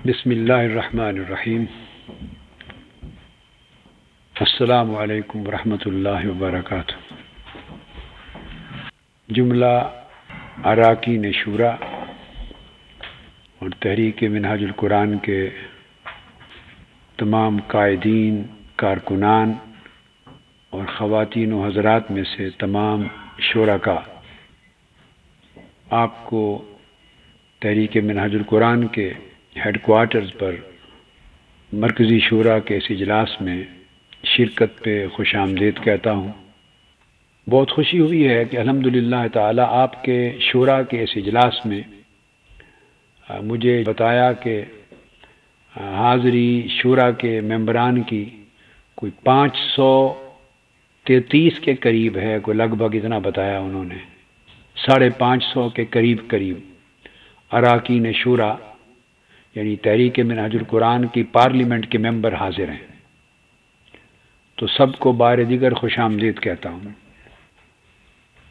بسم اللہ الرحمن الرحیم۔ السلام علیکم ورحمۃ اللہ وبرکاتہ۔ جملہ اراکین شورا اور تحریک منہاج القرآن کے تمام قائدین، کارکنان اور خواتین و حضرات میں سے تمام شرکاء، آپ کو تحریک منہاج القرآن کے ہیڈ کوارٹرز پر مرکزی شورا کے اس اجلاس میں شرکت پہ خوش آمدید کہتا ہوں۔ بہت خوشی ہوئی ہے کہ الحمدللہ تعالی آپ کے شورا کے اس اجلاس میں مجھے بتایا کہ حاضری شورا کے ممبران کی کوئی 533 کے قریب ہے، کوئی لگ بھگ اتنا بتایا انہوں نے، 550 کے قریب اراکین شورا یعنی تحریک منہاج القرآن کی پارلیمنٹ کے ممبر حاضر ہیں، تو سب کو بار دیگر خوش آمدید کہتا ہوں۔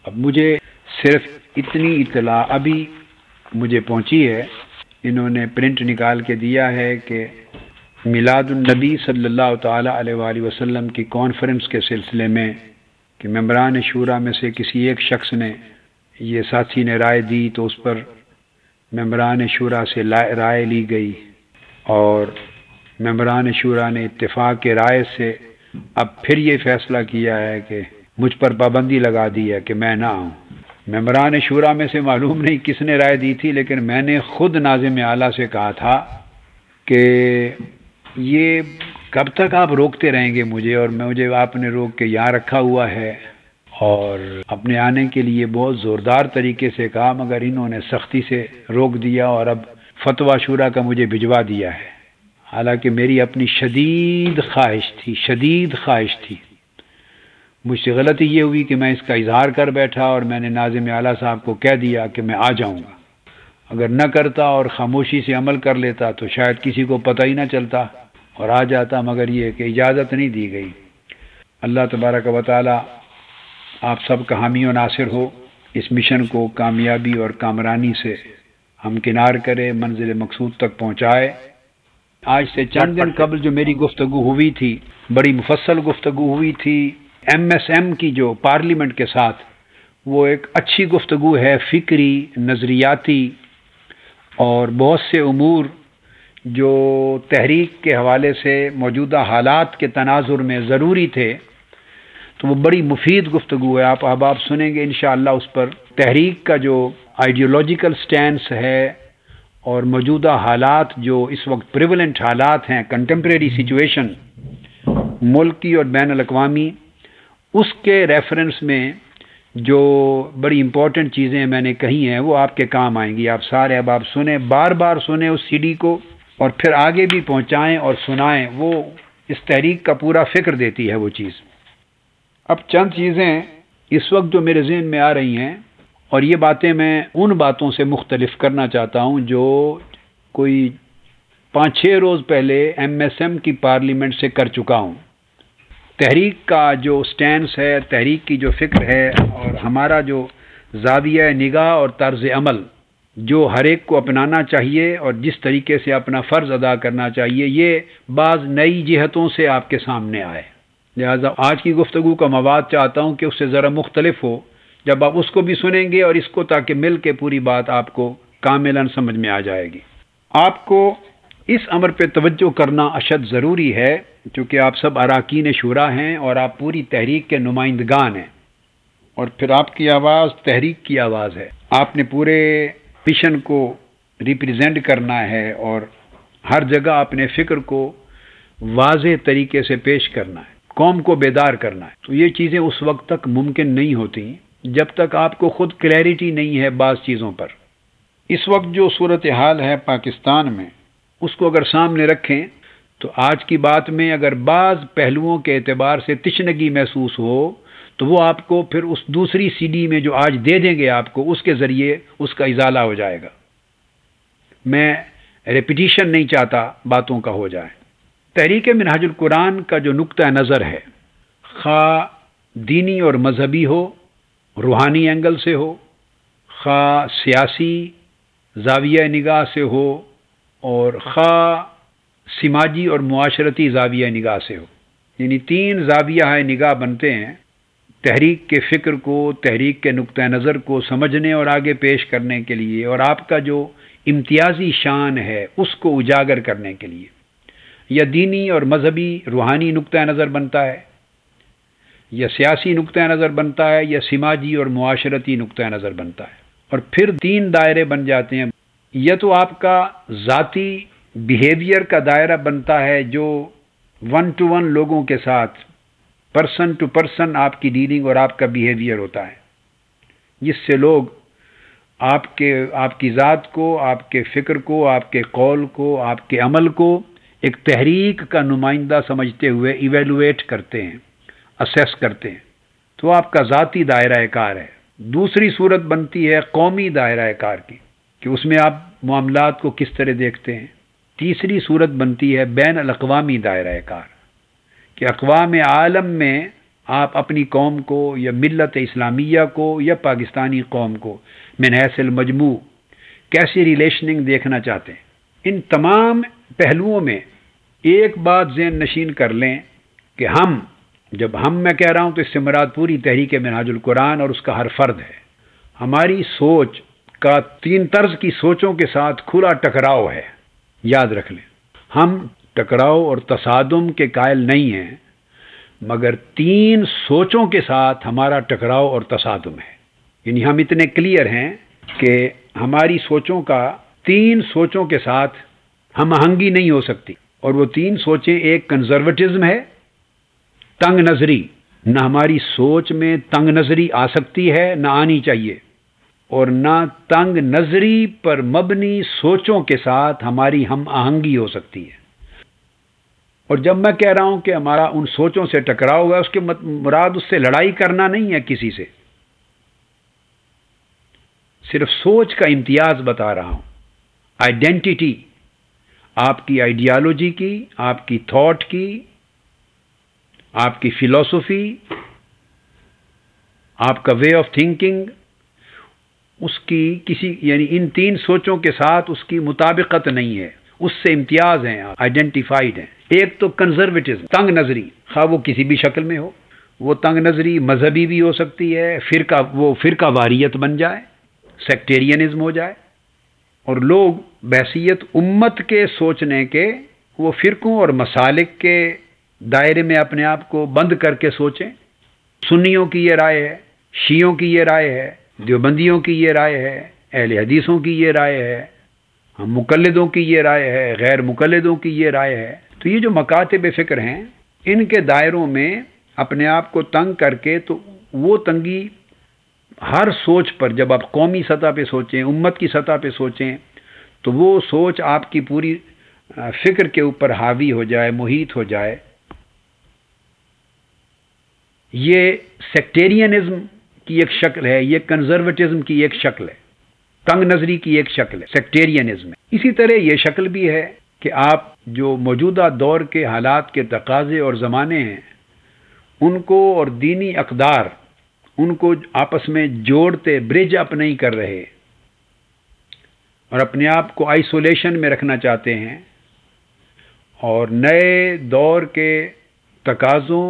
اب مجھے صرف اتنی اطلاع ابھی مجھے پہنچی ہے، انہوں نے پرنٹ نکال کے دیا ہے کہ میلاد النبی صلی اللہ تعالی علیہ وآلہ وسلم کی کانفرنس کے سلسلے میں کہ ممبران شورا میں سے کسی ایک شخص نے، یہ ساتھی نے رائے دی تو اس پر ممبران شورا سے رائے لی گئی اور ممبران شورا نے اتفاق کے رائے سے اب پھر یہ فیصلہ کیا ہے کہ مجھ پر پابندی لگا دی ہے کہ میں نہ آؤں۔ ممبران شورا میں سے معلوم نہیں کس نے رائے دی تھی، لیکن میں نے خود ناظم اعلیٰ سے کہا تھا کہ یہ کب تک آپ روکتے رہیں گے مجھے، اور مجھے آپ نے روک کے یہاں رکھا ہوا ہے اور اپنے آنے کے لیے بہت زوردار طریقے سے کہا، مگر انہوں نے سختی سے روک دیا اور اب فتویٰ شورا کا مجھے بھجوا دیا ہے، حالانکہ میری اپنی شدید خواہش تھی۔ مجھ سے غلطی یہ ہوئی کہ میں اس کا اظہار کر بیٹھا اور میں نے ناظم اعلیٰ صاحب کو کہہ دیا کہ میں آ جاؤں گا۔ اگر نہ کرتا اور خاموشی سے عمل کر لیتا تو شاید کسی کو پتہ ہی نہ چلتا اور آ جاتا، مگر یہ کہ اجازت نہیں دی گئی۔ اللہ تبارک و تعالی آپ سب کا حامی و ناصر ہو، اس مشن کو کامیابی اور کامرانی سے ہمکنار کرے، منزل مقصود تک پہنچائے۔ آج سے چند دن قبل جو میری گفتگو ہوئی تھی، بڑی مفصل گفتگو ہوئی تھی MSM کی جو پارلیمنٹ کے ساتھ، وہ ایک اچھی گفتگو ہے، فکری، نظریاتی اور بہت سے امور جو تحریک کے حوالے سے موجودہ حالات کے تناظر میں ضروری تھے، تو وہ بڑی مفید گفتگو ہے۔ آپ احباب سنیں گے انشاءاللہ اس پر تحریک کا جو آئیڈیولوجیکل سٹینس ہے اور موجودہ حالات جو اس وقت پریولنٹ حالات ہیں، کنٹمپریری سچویشن ملکی اور بین الاقوامی، اس کے ریفرنس میں جو بڑی امپورٹنٹ چیزیں میں نے کہی ہیں وہ آپ کے کام آئیں گی۔ آپ سارے احباب سنیں، بار بار سنیں اس CD کو اور پھر آگے بھی پہنچائیں اور سنائیں، وہ اس تحریک کا پورا فکر دیتی ہے وہ چیز۔ اب چند چیزیں اس وقت جو میرے ذہن میں آ رہی ہیں، اور یہ باتیں میں ان باتوں سے مختلف کرنا چاہتا ہوں جو کوئی 5-6 روز پہلے MSM کی پارلیمنٹ سے کر چکا ہوں۔ تحریک کا جو سٹینس ہے، تحریک کی جو فکر ہے اور ہمارا جو زاویہ نگاہ اور طرز عمل جو ہر ایک کو اپنانا چاہیے اور جس طریقے سے اپنا فرض ادا کرنا چاہیے، یہ بعض نئی جہتوں سے آپ کے سامنے آئے۔ لہذا آج کی گفتگو کا مواد چاہتا ہوں کہ اس سے ذرا مختلف ہو، جب آپ اس کو بھی سنیں گے اور اس کو، تاکہ مل کے پوری بات آپ کو کاملاً سمجھ میں آ جائے گی۔ آپ کو اس امر پہ توجہ کرنا اشد ضروری ہے، چونکہ آپ سب اراکین شورا ہیں اور آپ پوری تحریک کے نمائندگان ہیں، اور پھر آپ کی آواز تحریک کی آواز ہے۔ آپ نے پورے مشن کو ریپریزنٹ کرنا ہے اور ہر جگہ اپنے فکر کو واضح طریقے سے پیش کرنا ہے، قوم کو بیدار کرنا ہے۔ تو یہ چیزیں اس وقت تک ممکن نہیں ہوتی جب تک آپ کو خود کلیئرٹی نہیں ہے بعض چیزوں پر۔ اس وقت جو صورتحال ہے پاکستان میں، اس کو اگر سامنے رکھیں تو آج کی بات میں اگر بعض پہلوؤں کے اعتبار سے تشنگی محسوس ہو تو وہ آپ کو پھر اس دوسری CD میں جو آج دے دیں گے آپ کو، اس کے ذریعے اس کا ازالہ ہو جائے گا۔ میں ریپیٹیشن نہیں چاہتا باتوں کا ہو جائے۔ تحریک منہاج القرآن کا جو نقطہ نظر ہے، خواہ دینی اور مذہبی ہو، روحانی اینگل سے ہو، خواہ سیاسی زاویہ نگاہ سے ہو اور خواہ سماجی اور معاشرتی زاویہ نگاہ سے ہو، یعنی 3 زاویہ نگاہ بنتے ہیں تحریک کے فکر کو، تحریک کے نقطہ نظر کو سمجھنے اور آگے پیش کرنے کے لیے، اور آپ کا جو امتیازی شان ہے اس کو اجاگر کرنے کے لیے، یا دینی اور مذہبی روحانی نقطہ نظر بنتا ہے، یا سیاسی نقطہ نظر بنتا ہے، یا سماجی اور معاشرتی نقطہ نظر بنتا ہے۔ اور پھر 3 دائرے بن جاتے ہیں، یا تو آپ کا ذاتی بیہیویئر کا دائرہ بنتا ہے جو 1 to 1 لوگوں کے ساتھ، پرسن ٹو پرسن آپ کی ڈیلنگ اور آپ کا بیہیویئر ہوتا ہے، جس سے لوگ آپ کی ذات کو، آپ کے فکر کو، آپ کے قول کو، آپ کے عمل کو ایک تحریک کا نمائندہ سمجھتے ہوئے ایویلویٹ کرتے ہیں، اسیس کرتے ہیں۔ تو آپ کا ذاتی دائرہ کار ہے۔ دوسری صورت بنتی ہے قومی دائرہ کار کی، کہ اس میں آپ معاملات کو کس طرح دیکھتے ہیں۔ تیسری صورت بنتی ہے بین الاقوامی دائرہ کار، کہ اقوام عالم میں آپ اپنی قوم کو یا ملت اسلامیہ کو یا پاکستانی قوم کو من حیث المجموع کیسی ریلیشننگ دیکھنا چاہتے ہیں۔ ان تمام پہلوؤں میں ایک بات ذہن نشین کر لیں کہ جب میں کہہ رہا ہوں تو اس سے مراد پوری تحریک منہاج القرآن اور اس کا ہر فرد ہے۔ ہماری سوچ کا 3 طرز کی سوچوں کے ساتھ کھلا ٹکراؤ ہے، یاد رکھ لیں۔ ہم ٹکراؤ اور تصادم کے قائل نہیں ہیں، مگر 3 سوچوں کے ساتھ ہمارا ٹکراؤ اور تصادم ہے۔ یعنی ہم اتنے کلیئر ہیں کہ ہماری سوچوں کا 3 سوچوں کے ساتھ ہم آہنگی نہیں ہو سکتی، اور وہ 3 سوچیں، ایک کنزرویٹزم ہے، تنگ نظری، نہ ہماری سوچ میں تنگ نظری آ سکتی ہے، نہ آنی چاہیے، اور نہ تنگ نظری پر مبنی سوچوں کے ساتھ ہماری ہم آہنگی ہو سکتی ہے۔ اور جب میں کہہ رہا ہوں کہ ہمارا ان سوچوں سے ٹکراؤ ہوا، اس کے مراد اس سے لڑائی کرنا نہیں ہے کسی سے، صرف سوچ کا امتیاز بتا رہا ہوں۔ آئیڈینٹیٹی آپ کی آئیڈیالوجی کی، آپ کی تھاٹ کی، آپ کی فلسفی، آپ کا وے آف تھنکنگ، اس کی یعنی ان 3 سوچوں کے ساتھ اس کی مطابقت نہیں ہے، اس سے امتیاز ہیں، آئیڈینٹیفائیڈ ہیں۔ ایک تو کنزرویٹزم، تنگ نظری، خواہ وہ کسی بھی شکل میں ہو، وہ تنگ نظری مذہبی بھی ہو سکتی ہے، وہ فرقہ واریت بن جائے، سیکٹیرینزم ہو جائے، اور لوگ بحیثیت امت کے سوچنے کے وہ فرقوں اور مسالک کے دائرے میں اپنے آپ کو بند کر کے سوچیں۔ سنیوں کی یہ رائے ہے، شیعوں کی یہ رائے ہے، دیوبندیوں کی یہ رائے ہے، اہل حدیثوں کی یہ رائے ہے، ہم مقلدوں کی یہ رائے ہے، غیر مقلدوں کی یہ رائے ہے۔ تو یہ جو مکاتب فکر ہیں، ان کے دائروں میں اپنے آپ کو تنگ کر کے، تو وہ تنگی ہر سوچ پر، جب آپ قومی سطح پہ سوچیں، امت کی سطح پہ سوچیں، تو وہ سوچ آپ کی پوری فکر کے اوپر حاوی ہو جائے، محیط ہو جائے۔ یہ سیکٹیرینزم کی ایک شکل ہے، یہ کنزرویٹزم کی ایک شکل ہے، تنگ نظری کی ایک شکل ہے، سیکٹیرینزم ہے۔ اسی طرح یہ شکل بھی ہے کہ آپ جو موجودہ دور کے حالات کے تقاضے اور زمانے ہیں، ان کو اور دینی اقدار ان کو آپس میں جوڑتے برج اپ نہیں کر رہے، اور اپنے آپ کو آئسولیشن میں رکھنا چاہتے ہیں، اور نئے دور کے تقاضوں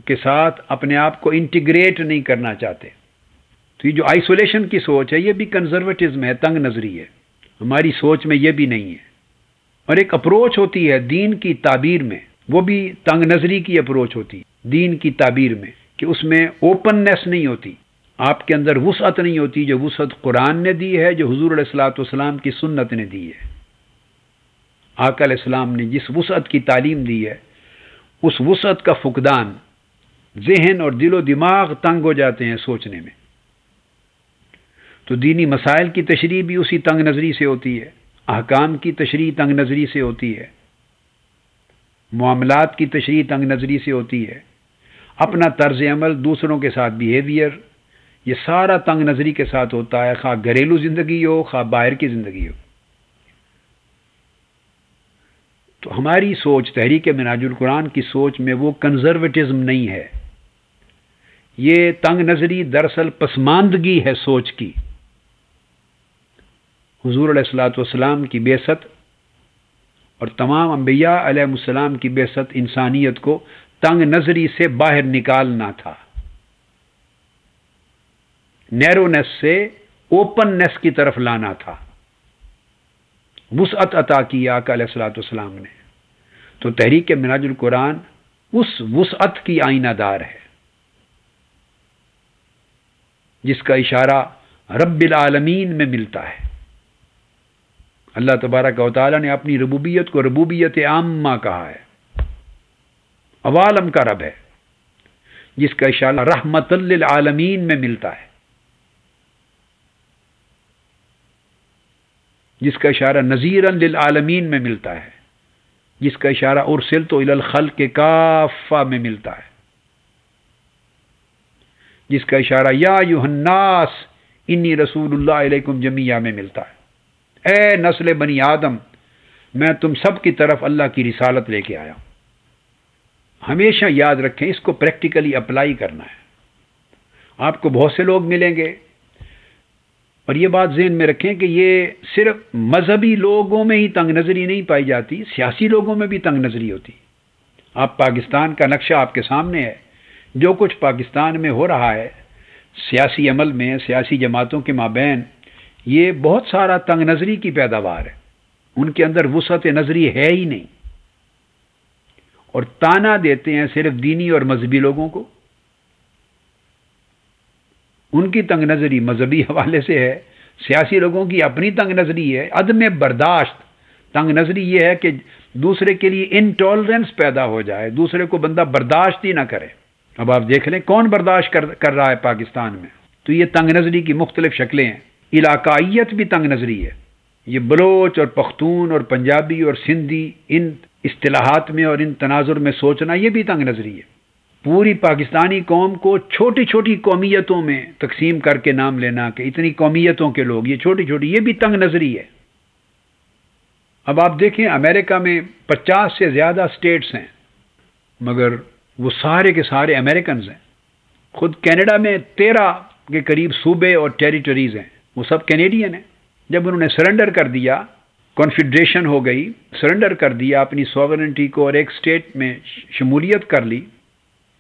کے ساتھ اپنے آپ کو انٹیگریٹ نہیں کرنا چاہتے۔ تو یہ جو آئسولیشن کی سوچ ہے، یہ بھی کنزرویٹزم ہے، تنگ نظری ہے، ہماری سوچ میں یہ بھی نہیں ہے۔ اور ایک اپروچ ہوتی ہے دین کی تعبیر میں، وہ بھی تنگ نظری کی اپروچ ہوتی ہے دین کی تعبیر میں، کہ اس میں اوپننیس نہیں ہوتی، آپ کے اندر وسعت نہیں ہوتی، جو وسعت قرآن نے دی ہے، جو حضور علیہ الصلوۃ والسلام کی سنت نے دی ہے۔ آقا علیہ السلام نے جس وسعت کی تعلیم دی ہے، اس وسعت کا فقدان، ذہن اور دل و دماغ تنگ ہو جاتے ہیں سوچنے میں۔ تو دینی مسائل کی تشریح بھی اسی تنگ نظری سے ہوتی ہے، احکام کی تشریح تنگ نظری سے ہوتی ہے، معاملات کی تشریح تنگ نظری سے ہوتی ہے، اپنا طرز عمل، دوسروں کے ساتھ بیہیویئر، یہ سارا تنگ نظری کے ساتھ ہوتا ہے، خواہ گھریلو زندگی ہو، خواہ باہر کی زندگی ہو۔ تو ہماری سوچ، تحریک منہاج القرآن کی سوچ میں وہ کنزرویٹزم نہیں ہے، یہ تنگ نظری دراصل پسماندگی ہے سوچ کی۔ حضور علیہ الصلوۃ والسلام کی بعثت اور تمام انبیاء علیہ السلام کی بعثت انسانیت کو تنگ نظری سے باہر نکالنا تھا، نیرونیس سے اوپننیس کی طرف لانا تھا، وسعت عطا کی آقا علیہ الصلوۃ والسلام نے۔ تو تحریک منہاج القرآن اس وسعت کی آئینہ دار ہے جس کا اشارہ رب العالمین میں ملتا ہے۔ اللہ تبارک و تعالی نے اپنی ربوبیت کو ربوبیت عامہ کہا ہے، عوالم کا رب ہے، جس کا اشارہ رحمت للعالمین میں ملتا ہے، جس کا اشارہ نذیرا للعالمین میں ملتا ہے، جس کا اشارہ ارسلت الی الخلق کافہ میں ملتا ہے، جس کا اشارہ یا ایھا الناس انی رسول اللہ علیکم جمیعا میں ملتا ہے۔ اے نسل بنی آدم، میں تم سب کی طرف اللہ کی رسالت لے کے آیا ہوں۔ ہمیشہ یاد رکھیں، اس کو پریکٹیکلی اپلائی کرنا ہے۔ آپ کو بہت سے لوگ ملیں گے، اور یہ بات ذہن میں رکھیں کہ یہ صرف مذہبی لوگوں میں ہی تنگ نظری نہیں پائی جاتی، سیاسی لوگوں میں بھی تنگ نظری ہوتی۔ آپ پاکستان کا نقشہ آپ کے سامنے ہے، جو کچھ پاکستان میں ہو رہا ہے سیاسی عمل میں، سیاسی جماعتوں کے مابین، یہ بہت سارا تنگ نظری کی پیداوار ہے۔ ان کے اندر وسعت نظری ہے ہی نہیں، اور تانا دیتے ہیں صرف دینی اور مذہبی لوگوں کو۔ ان کی تنگ نظری مذہبی حوالے سے ہے، سیاسی لوگوں کی اپنی تنگ نظری ہے، عدم برداشت۔ تنگ نظری یہ ہے کہ دوسرے کے لیے انٹالرنس پیدا ہو جائے، دوسرے کو بندہ برداشت ہی نہ کرے۔ اب آپ دیکھ لیں کون برداشت کر رہا ہے پاکستان میں۔ تو یہ تنگ نظری کی مختلف شکلیں ہیں۔ علاقائیت بھی تنگ نظری ہے، یہ بلوچ اور پختون اور پنجابی اور سندھی، ان اصطلاحات میں اور ان تناظر میں سوچنا، یہ بھی تنگ نظری ہے۔ پوری پاکستانی قوم کو چھوٹی چھوٹی قومیتوں میں تقسیم کر کے نام لینا کہ اتنی قومیتوں کے لوگ، یہ چھوٹی چھوٹی، یہ بھی تنگ نظری ہے۔ اب آپ دیکھیں امریکہ میں 50 سے زیادہ سٹیٹس ہیں، مگر وہ سارے کے سارے امریکنز ہیں۔ خود کینیڈا میں 13 کے قریب صوبے اور ٹیریٹریز ہیں، وہ سب کینیڈین ہیں۔ جب انہوں نے سرنڈر کر دیا، کنفیڈریشن ہو گئی، سرنڈر کر دیا اپنی سوورنٹی کو اور ایک سٹیٹ میں شمولیت کر لی،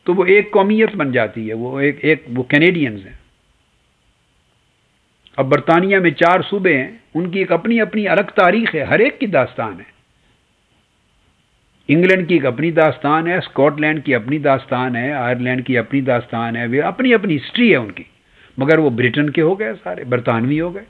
تو وہ ایک قومیت بن جاتی ہے، وہ کینیڈینز ہیں۔ اب برطانیہ میں 4 صوبے ہیں، ان کی ایک اپنی اپنی الگ تاریخ ہے، ہر ایک کی داستان ہے۔ انگلینڈ کی ایک اپنی داستان ہے، اسکاٹ لینڈ کی اپنی داستان ہے، آئرلینڈ کی اپنی داستان ہے، وہ اپنی اپنی ہسٹری ہے ان کی، مگر وہ برٹن کے ہو گئے، سارے برطانوی ہو گئے۔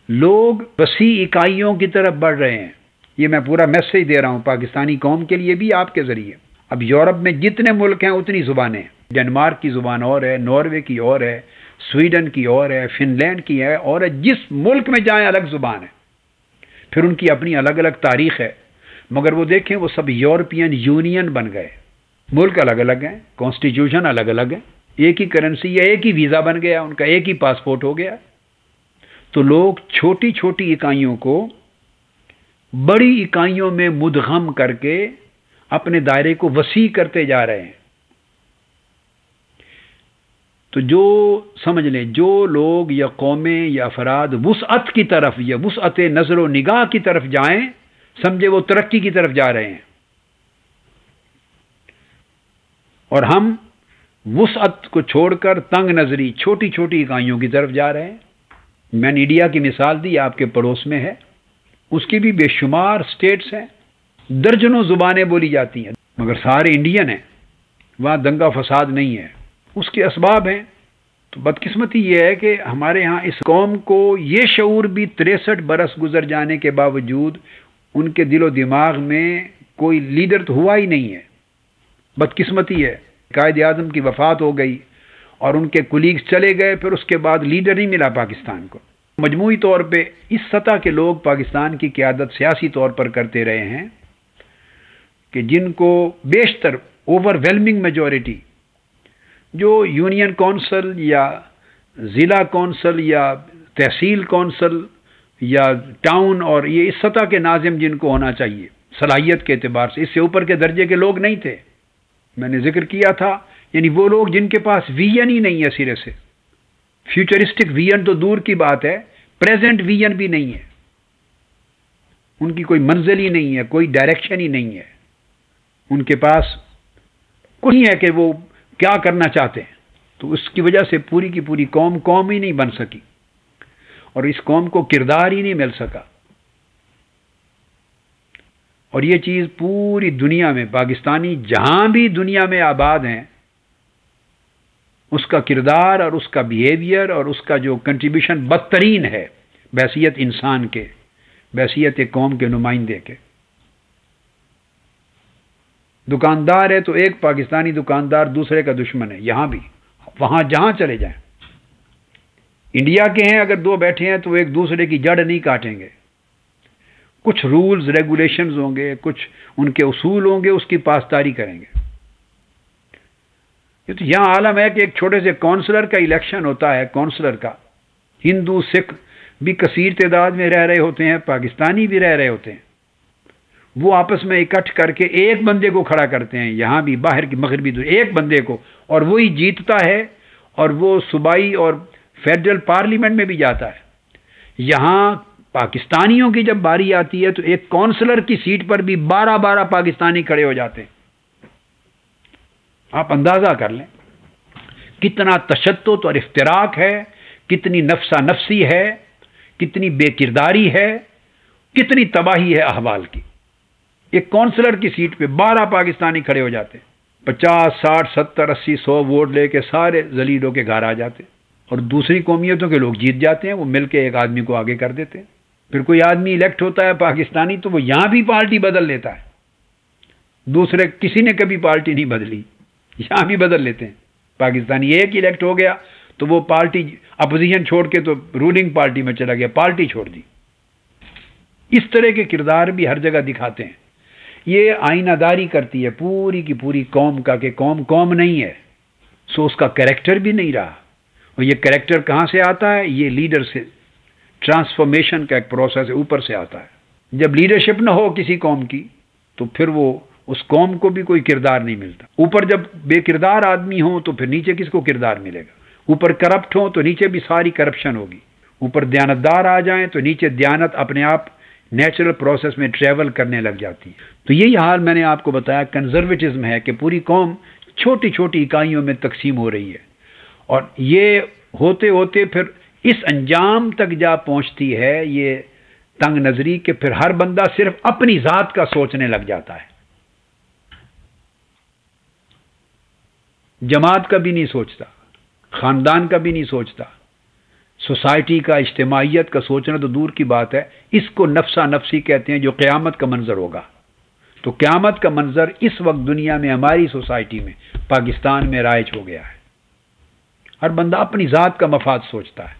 لوگ وسیع اکائیوں کی طرف بڑھ رہے ہیں۔ یہ میں پورا میسیج دے رہا ہوں پاکستانی قوم کے لیے بھی، آپ کے ذریعے۔ اب یورپ میں جتنے ملک ہیں اتنی زبانیں ہیں۔ ڈنمارک کی زبان اور ہے، ناروے کی اور ہے، سویڈن کی اور ہے، فن لینڈ کی ہے، اور جس ملک میں جائیں الگ زبان ہے، پھر ان کی اپنی الگ الگ تاریخ ہے۔ مگر وہ دیکھیں وہ سب یورپین یونین بن گئے، ملک الگ الگ ہیں، کانسٹیٹیوشن الگ الگ ہیں، ایک ہی کرنسی ہے، ایک ہی ویزا بن گیا ان کا، ایک ہی پاسپورٹ ہو گیا۔ تو لوگ چھوٹی چھوٹی اکائیوں کو بڑی اکائیوں میں مدغم کر کے اپنے دائرے کو وسیع کرتے جا رہے ہیں۔ تو جو سمجھ لیں، جو لوگ یا قومیں یا افراد وسعت کی طرف یا وسعت نظر و نگاہ کی طرف جائیں، سمجھے وہ ترقی کی طرف جا رہے ہیں، اور ہم وسعت کو چھوڑ کر تنگ نظری چھوٹی چھوٹی اکائیوں کی طرف جا رہے ہیں۔ میں نے انڈیا کی مثال دی، آپ کے پڑوس میں ہے، اس کی بھی بے شمار سٹیٹس ہیں، درجنوں زبانیں بولی جاتی ہیں، مگر سارے انڈین ہیں، وہاں دنگا فساد نہیں ہے۔ اس کے اسباب ہیں۔ تو بدقسمتی یہ ہے کہ ہمارے ہاں اس قوم کو یہ شعور بھی 63 برس گزر جانے کے باوجود ان کے دل و دماغ میں کوئی لیڈر تو ہوا ہی نہیں ہے۔ بدقسمتی ہے، قائد اعظم کی وفات ہو گئی اور ان کے کولیگز چلے گئے، پھر اس کے بعد لیڈر نہیں ملا پاکستان کو۔ مجموعی طور پہ اس سطح کے لوگ پاکستان کی قیادت سیاسی طور پر کرتے رہے ہیں کہ جن کو بیشتر اوور ویلمنگ میجورٹی جو یونین کونسل یا ضلع کونسل یا تحصیل کونسل یا ٹاؤن اور یہ اس سطح کے ناظم جن کو ہونا چاہیے صلاحیت کے اعتبار سے، اس سے اوپر کے درجے کے لوگ نہیں تھے۔ میں نے ذکر کیا تھا، یعنی وہ لوگ جن کے پاس ویژن ہی نہیں ہے سرے سے، فیوچرسٹک ویژن تو دور کی بات ہے، پریزنٹ ویژن بھی نہیں ہے۔ ان کی کوئی منزل ہی نہیں ہے، کوئی ڈائریکشن ہی نہیں ہے، ان کے پاس کچھ نہیں ہے کہ وہ کیا کرنا چاہتے ہیں. تو اس کی وجہ سے پوری کی پوری قوم ہی نہیں بن سکی، اور اس قوم کو کردار ہی نہیں مل سکا. اور یہ چیز پوری دنیا میں، پاکستانی جہاں بھی دنیا میں آباد ہیں، اس کا کردار اور اس کا بیہیویئر اور اس کا جو کنٹریبیوشن بدترین ہے بحیثیت انسان کے، بحیثیت قوم کے نمائندے کے. دکاندار ہے تو ایک پاکستانی دکاندار دوسرے کا دشمن ہے، یہاں بھی، وہاں جہاں چلے جائیں. انڈیا کے ہیں اگر دو بیٹھے ہیں تو ایک دوسرے کی جڑ نہیں کاٹیں گے. کچھ رولز ریگولیشنز ہوں گے، کچھ ان کے اصول ہوں گے، اس کی پاسداری کریں گے. یہ تو یہاں عالم ہے کہ ایک چھوٹے سے کونسلر کا الیکشن ہوتا ہے، کونسلر کا، ہندو سکھ بھی کثیر تعداد میں رہ رہے ہوتے ہیں، پاکستانی بھی رہ رہے ہوتے ہیں، وہ آپس میں اکٹھ کر کے ایک بندے کو کھڑا کرتے ہیں، یہاں بھی باہر کی مغربی دنیا ایک بندے کو، اور وہی جیتتا ہے اور وہ صوبائی اور فیڈرل پارلیمنٹ میں بھی جاتا ہے. یہاں پاکستانیوں کی جب باری آتی ہے تو ایک کونسلر کی سیٹ پر بھی 12 پاکستانی کھڑے ہو جاتے ہیں. آپ اندازہ کر لیں کتنا تشدد اور افتراق ہے، کتنی نفسا نفسی ہے، کتنی بے کرداری ہے، کتنی تباہی ہے احوال کی. ایک کونسلر کی سیٹ پہ 12 پاکستانی کھڑے ہو جاتے، 50 60 70 80 100 ووٹ لے کے سارے ذلیل ہو کے گھر آ جاتے، اور دوسری قومیتوں کے لوگ جیت جاتے ہیں، وہ مل کے ایک آدمی کو آگے کر دیتے ہیں. پھر کوئی آدمی الیکٹ ہوتا ہے پاکستانی تو وہ یہاں بھی پارٹی بدل لیتا ہے. دوسرے کسی نے کبھی پارٹی نہیں بدلی، یہاں بھی بدل لیتے ہیں. پاکستانی ایک الیکٹ ہو گیا تو وہ پارٹی اپوزیشن چھوڑ کے تو رولنگ پارٹی میں چلا گیا، پارٹی چھوڑ دی. اس طرح کے کردار بھی ہر جگہ دکھاتے ہیں. یہ آئینہ داری کرتی ہے پوری کی پوری قوم کا کہ قوم نہیں ہے، سو اس کا کریکٹر بھی نہیں رہا. اور یہ کریکٹر کہاں سے آتا ہے؟ یہ لیڈر سے، ٹرانسفارمیشن کا ایک پروسیس ہے، اوپر سے آتا ہے. جب لیڈرشپ نہ ہو کسی قوم کی تو پھر وہ اس قوم کو بھی کوئی کردار نہیں ملتا. اوپر جب بے کردار آدمی ہوں تو پھر نیچے کس کو کردار ملے گا؟ اوپر کرپٹ ہوں تو نیچے بھی ساری کرپشن ہوگی. اوپر دیانتدار آ جائیں تو نیچے دیانت اپنے آپ نیچرل پروسیس میں ٹریول کرنے لگ جاتی. تو یہی حال میں نے آپ کو بتایا کنزرویٹزم ہے کہ پوری قوم چھوٹی چھوٹی اکائیوں میں تقسیم ہو رہی ہے، اور یہ ہوتے ہوتے پھر اس انجام تک جا پہنچتی ہے یہ تنگ نظری کہ پھر ہر بندہ صرف اپنی ذات کا سوچنے لگ جاتا ہے، جماعت کا بھی نہیں سوچتا، خاندان کا بھی نہیں سوچتا، سوسائٹی کا، اجتماعیت کا سوچنا تو دور کی بات ہے. اس کو نفسا نفسی کہتے ہیں، جو قیامت کا منظر ہوگا. تو قیامت کا منظر اس وقت دنیا میں ہماری سوسائٹی میں پاکستان میں رائج ہو گیا ہے. ہر بندہ اپنی ذات کا مفاد سوچتا ہے،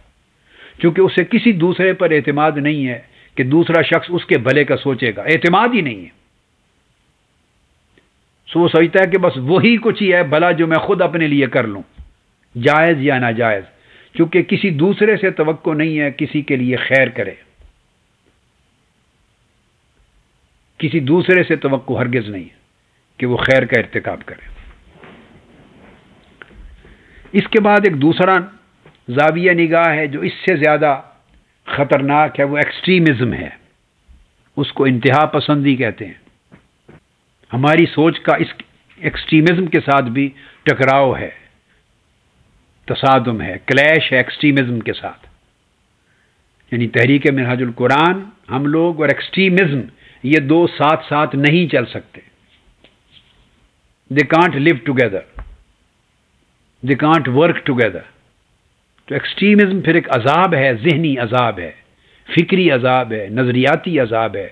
چونکہ اسے کسی دوسرے پر اعتماد نہیں ہے کہ دوسرا شخص اس کے بھلے کا سوچے گا، اعتماد ہی نہیں ہے. سو وہ سوچتا ہے کہ بس وہی کچھ ہی ہے بھلا جو میں خود اپنے لیے کر لوں، جائز یا ناجائز، چونکہ کسی دوسرے سے توقع نہیں ہے کسی کے لیے خیر کرے، کسی دوسرے سے توقع ہرگز نہیں ہے کہ وہ خیر کا ارتکاب کرے. اس کے بعد ایک دوسرا زاویہ نگاہ ہے جو اس سے زیادہ خطرناک ہے، وہ ایکسٹریمزم ہے. اس کو انتہا پسندی کہتے ہیں. ہماری سوچ کا اس ایکسٹریمزم کے ساتھ بھی ٹکراؤ ہے، تصادم ہے، کلیش ہے ایکسٹریمزم کے ساتھ. یعنی تحریک منہاج القرآن، ہم لوگ، اور ایکسٹریمزم، یہ دو ساتھ ساتھ نہیں چل سکتے. they can't live together, they can't work together. تو ایکسٹریمزم پھر ایک عذاب ہے، ذہنی عذاب ہے، فکری عذاب ہے، نظریاتی عذاب ہے.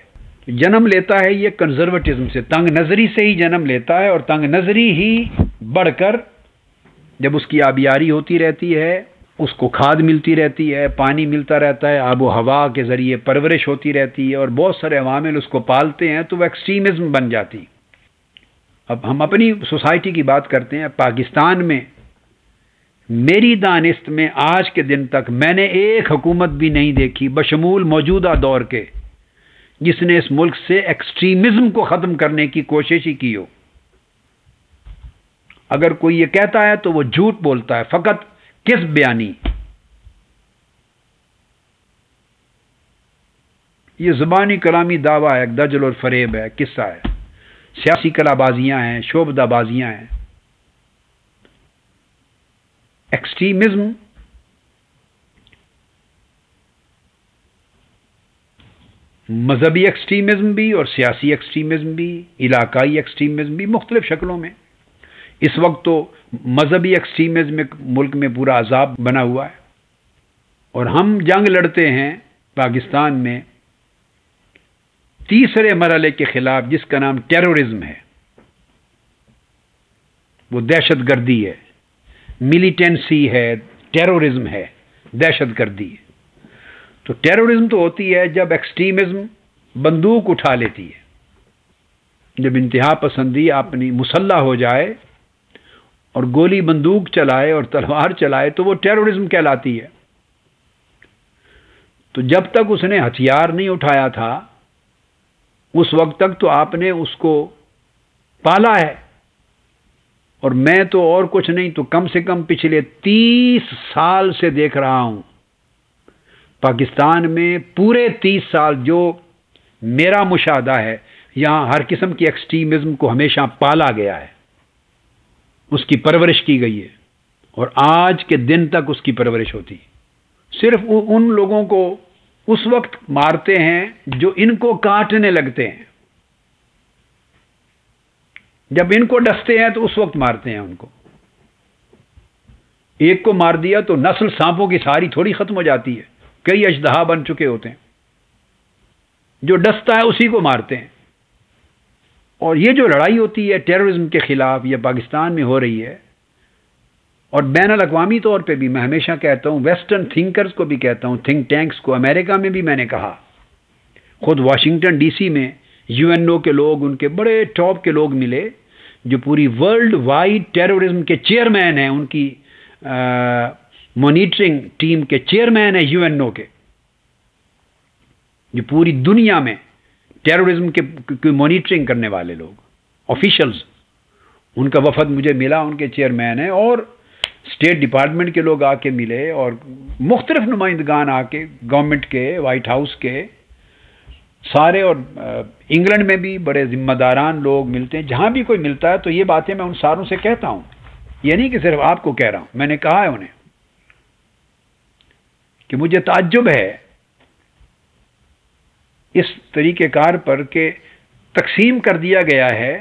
جنم لیتا ہے یہ کنزرویٹزم سے، تنگ نظری سے ہی جنم لیتا ہے، اور تنگ نظری ہی بڑھ کر جب اس کی آبیاری ہوتی رہتی ہے، اس کو کھاد ملتی رہتی ہے، پانی ملتا رہتا ہے، آب و ہوا کے ذریعے پرورش ہوتی رہتی ہے، اور بہت سارے عوامل اس کو پالتے ہیں، تو وہ ایکسٹریمزم بن جاتی. اب ہم اپنی سوسائٹی کی بات کرتے ہیں. پاکستان میں میری دانست میں آج کے دن تک میں نے ایک حکومت بھی نہیں دیکھی بشمول موجودہ دور کے جس نے اس ملک سے ایکسٹریمزم کو ختم کرنے کی کوشش ہی کی ہو. اگر کوئی یہ کہتا ہے تو وہ جھوٹ بولتا ہے، فقط کذب بیانی. یہ زبانی کلامی دعویٰ ہے، دجل اور فریب ہے، قصہ ہے، سیاسی کلا بازیاں ہیں، شعبدہ بازیاں ہیں۔ ایکسٹریمزم مذہبی ایکسٹریمزم بھی اور سیاسی ایکسٹریمزم بھی، علاقائی ایکسٹریمزم بھی، مختلف شکلوں میں۔ اس وقت تو مذہبی ایکسٹریمزم ملک میں پورا عذاب بنا ہوا ہے، اور ہم جنگ لڑتے ہیں پاکستان میں تیسرے مرحلے کے خلاف، جس کا نام ٹیرورزم ہے۔ وہ دہشت گردی ہے، ملیٹنسی ہے، ٹیرورزم ہے، دہشت گردی ہے۔ تو ٹیرورزم تو ہوتی ہے جب ایکسٹریمزم بندوق اٹھا لیتی ہے، جب انتہا پسندی اپنی مسلح ہو جائے اور گولی بندوق چلائے اور تلوار چلائے تو وہ ٹیرورزم کہلاتی ہے۔ تو جب تک اس نے ہتھیار نہیں اٹھایا تھا اس وقت تک تو آپ نے اس کو پالا ہے، اور میں تو اور کچھ نہیں تو کم سے کم پچھلے 30 سال سے دیکھ رہا ہوں پاکستان میں، پورے 30 سال جو میرا مشاہدہ ہے، یہاں ہر قسم کی ایکسٹریمزم کو ہمیشہ پالا گیا ہے، اس کی پرورش کی گئی ہے، اور آج کے دن تک اس کی پرورش ہوتی۔ صرف ان لوگوں کو اس وقت مارتے ہیں جو ان کو کاٹنے لگتے ہیں، جب ان کو ڈستے ہیں تو اس وقت مارتے ہیں ان کو۔ ایک کو مار دیا تو نسل سانپوں کی ساری تھوڑی ختم ہو جاتی ہے، کئی اژدہا بن چکے ہوتے ہیں، جو ڈستا ہے اسی کو مارتے ہیں۔ اور یہ جو لڑائی ہوتی ہے ٹیررزم کے خلاف، یہ پاکستان میں ہو رہی ہے، اور بین الاقوامی طور پہ بھی میں ہمیشہ کہتا ہوں، ویسٹرن تھنکرز کو بھی کہتا ہوں، تھنک ٹینکس کو، امریکہ میں بھی میں نے کہا، خود واشنگٹن ڈی سی میں UNO کے لوگ، ان کے بڑے ٹاپ کے لوگ ملے جو پوری ورلڈ وائڈ ٹیررزم کے چیئرمین ہیں، ان کی مانیٹرنگ ٹیم کے چیئرمین ہیں UNO کے، جو پوری دنیا میں ٹیررزم کے مانیٹرنگ کرنے والے لوگ، آفیشلز، ان کا وفد مجھے ملا، ان کے چیئرمین ہیں، اور اسٹیٹ ڈپارٹمنٹ کے لوگ آ کے ملے، اور مختلف نمائندگان آ کے، گورنمنٹ کے، وائٹ ہاؤس کے سارے، اور انگلینڈ میں بھی بڑے ذمہ داران لوگ ملتے ہیں۔ جہاں بھی کوئی ملتا ہے تو یہ باتیں میں ان ساروں سے کہتا ہوں، یہ نہیں کہ صرف آپ کو کہہ رہا ہوں، میں نے کہا ہے انہیں کہ مجھے تعجب ہے اس طریقہ کار پر کہ تقسیم کر دیا گیا ہے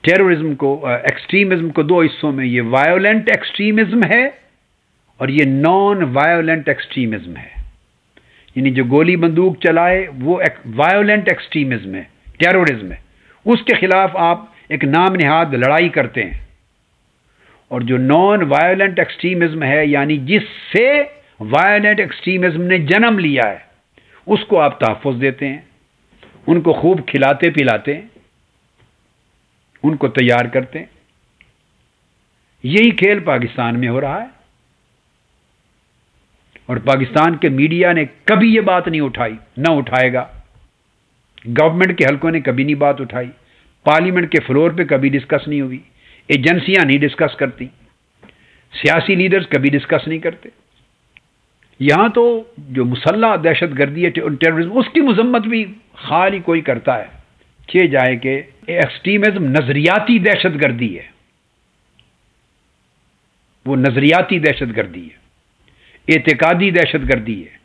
ٹیررزم کو، ایکسٹریمزم کو دو حصوں میں، یہ وائیولنٹ ایکسٹریمزم ہے اور یہ نان وائیولنٹ ایکسٹریمزم ہے۔ یعنی جو گولی بندوق چلائے وہ وائیولنٹ ایکسٹریمزم ہے، ٹیررزم ہے، اس کے خلاف آپ ایک نام نہاد لڑائی کرتے ہیں۔ اور جو نان وائیولنٹ ایکسٹریمزم ہے، یعنی جس سے وائیولنٹ ایکسٹریمزم نے جنم لیا ہے، اس کو آپ تحفظ دیتے ہیں، ان کو خوب کھلاتے پلاتے ہیں، ان کو تیار کرتے ہیں۔ یہی کھیل پاکستان میں ہو رہا ہے، اور پاکستان کے میڈیا نے کبھی یہ بات نہیں اٹھائی، نہ اٹھائے گا۔ گورنمنٹ کے حلقوں نے کبھی نہیں بات اٹھائی، پارلیمنٹ کے فلور پہ کبھی ڈسکس نہیں ہوئی، ایجنسیاں نہیں ڈسکس کرتی، سیاسی لیڈرز کبھی ڈسکس نہیں کرتے۔ یہاں تو جو مسلح دہشت گردی ہے، ٹیررزم، اس کی مذمت بھی خالی کوئی کرتا ہے کہ جائے کہ ایکسٹریمزم نظریاتی دہشت گردی ہے، وہ نظریاتی دہشت گردی ہے، اعتقادی دہشت گردی ہے،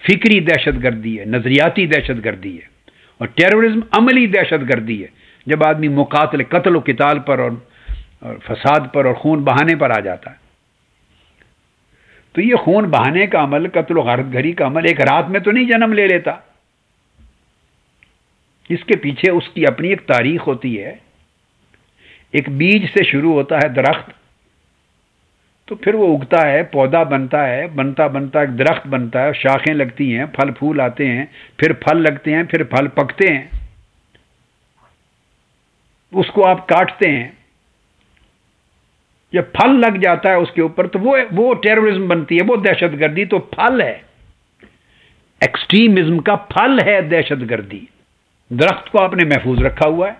فکری دہشت گردی ہے، نظریاتی دہشت گردی ہے، اور ٹیررزم عملی دہشت گردی ہے، جب آدمی مقاتل، قتل و قتال پر اور فساد پر اور خون بہانے پر آ جاتا ہے۔ تو یہ خون بہانے کا عمل، قتل و غارت گری کا عمل ایک رات میں تو نہیں جنم لے لیتا، اس کے پیچھے اس کی اپنی ایک تاریخ ہوتی ہے۔ ایک بیج سے شروع ہوتا ہے درخت، تو پھر وہ اگتا ہے، پودا بنتا ہے، بنتا بنتا ایک درخت بنتا ہے، شاخیں لگتی ہیں، پھل پھول آتے ہیں، پھر پھل لگتے ہیں، پھر پھل پکتے ہیں، اس کو آپ کاٹتے ہیں، جب پھل لگ جاتا ہے اس کے اوپر تو وہ ٹیررزم بنتی ہے، وہ دہشت گردی تو پھل ہے، ایکسٹریمزم کا پھل ہے دہشت گردی۔ درخت کو آپ نے محفوظ رکھا ہوا ہے،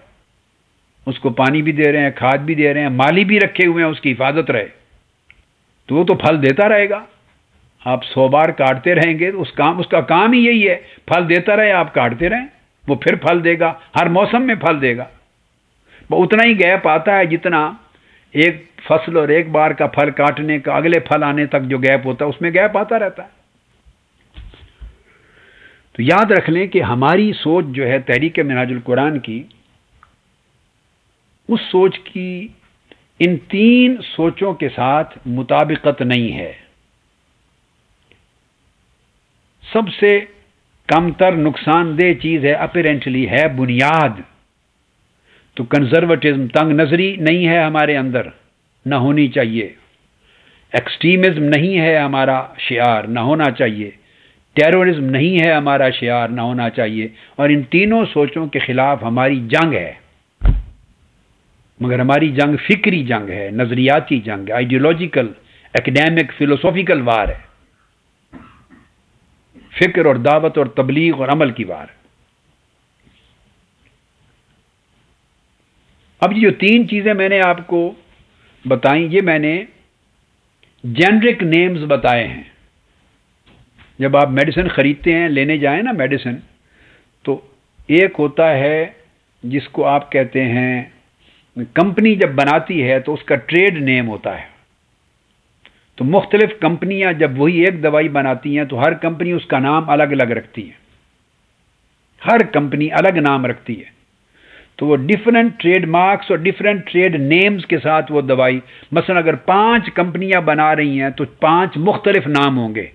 اس کو پانی بھی دے رہے ہیں، کھاد بھی دے رہے ہیں، مالی بھی رکھے ہوئے ہیں اس کی حفاظت رہے، تو وہ تو پھل دیتا رہے گا۔ آپ 100 بار کاٹتے رہیں گے تو اس کا کام ہی یہی ہے، پھل دیتا رہے، آپ کاٹتے رہیں، وہ پھر پھل دے گا، ہر موسم میں پھل دے گا۔ وہ اتنا ہی گیپ آتا ہے جتنا ایک فصل اور ایک بار کا پھل کاٹنے کا اگلے پھل آنے تک جو گیپ ہوتا ہے، اس میں گیپ آتا رہتا ہے۔ تو یاد رکھ لیں کہ ہماری سوچ جو ہے تحریک منہاج القرآن کی، اس سوچ کی ان 3 سوچوں کے ساتھ مطابقت نہیں ہے۔ سب سے کم تر نقصان دہ چیز ہے اپیرنٹلی ہے بنیاد۔ تو کنزرویٹزم، تنگ نظری نہیں ہے ہمارے اندر، نہ ہونی چاہیے۔ ایکسٹریمزم نہیں ہے ہمارا شعار، نہ ہونا چاہیے۔ ٹیرورزم نہیں ہے ہمارا شعار، نہ ہونا چاہیے۔ اور ان تینوں سوچوں کے خلاف ہماری جنگ ہے، مگر ہماری جنگ فکری جنگ ہے، نظریاتی جنگ ہے، آئیڈیولوجیکل، ایکڈیمک، فلسفیکل وار ہے، فکر اور دعوت اور تبلیغ اور عمل کی وار ہے۔ اب یہ جو 3 چیزیں میں نے آپ کو بتائیں، یہ میں نے جینرک نیمز بتائے ہیں۔ جب آپ میڈیسن خریدتے ہیں، لینے جائیں نا میڈیسن، تو ایک ہوتا ہے جس کو آپ کہتے ہیں، کمپنی جب بناتی ہے تو اس کا ٹریڈ نیم ہوتا ہے۔ تو مختلف کمپنیاں جب وہی ایک دوائی بناتی ہیں تو ہر کمپنی اس کا نام الگ الگ رکھتی ہے، ہر کمپنی الگ نام رکھتی ہے۔ تو وہ ڈیفرنٹ ٹریڈ مارکس اور ڈیفرنٹ ٹریڈ نیمز کے ساتھ وہ دوائی، مثلا اگر 5 کمپنیاں بنا رہی ہیں تو 5 مختلف نام ہوں گے،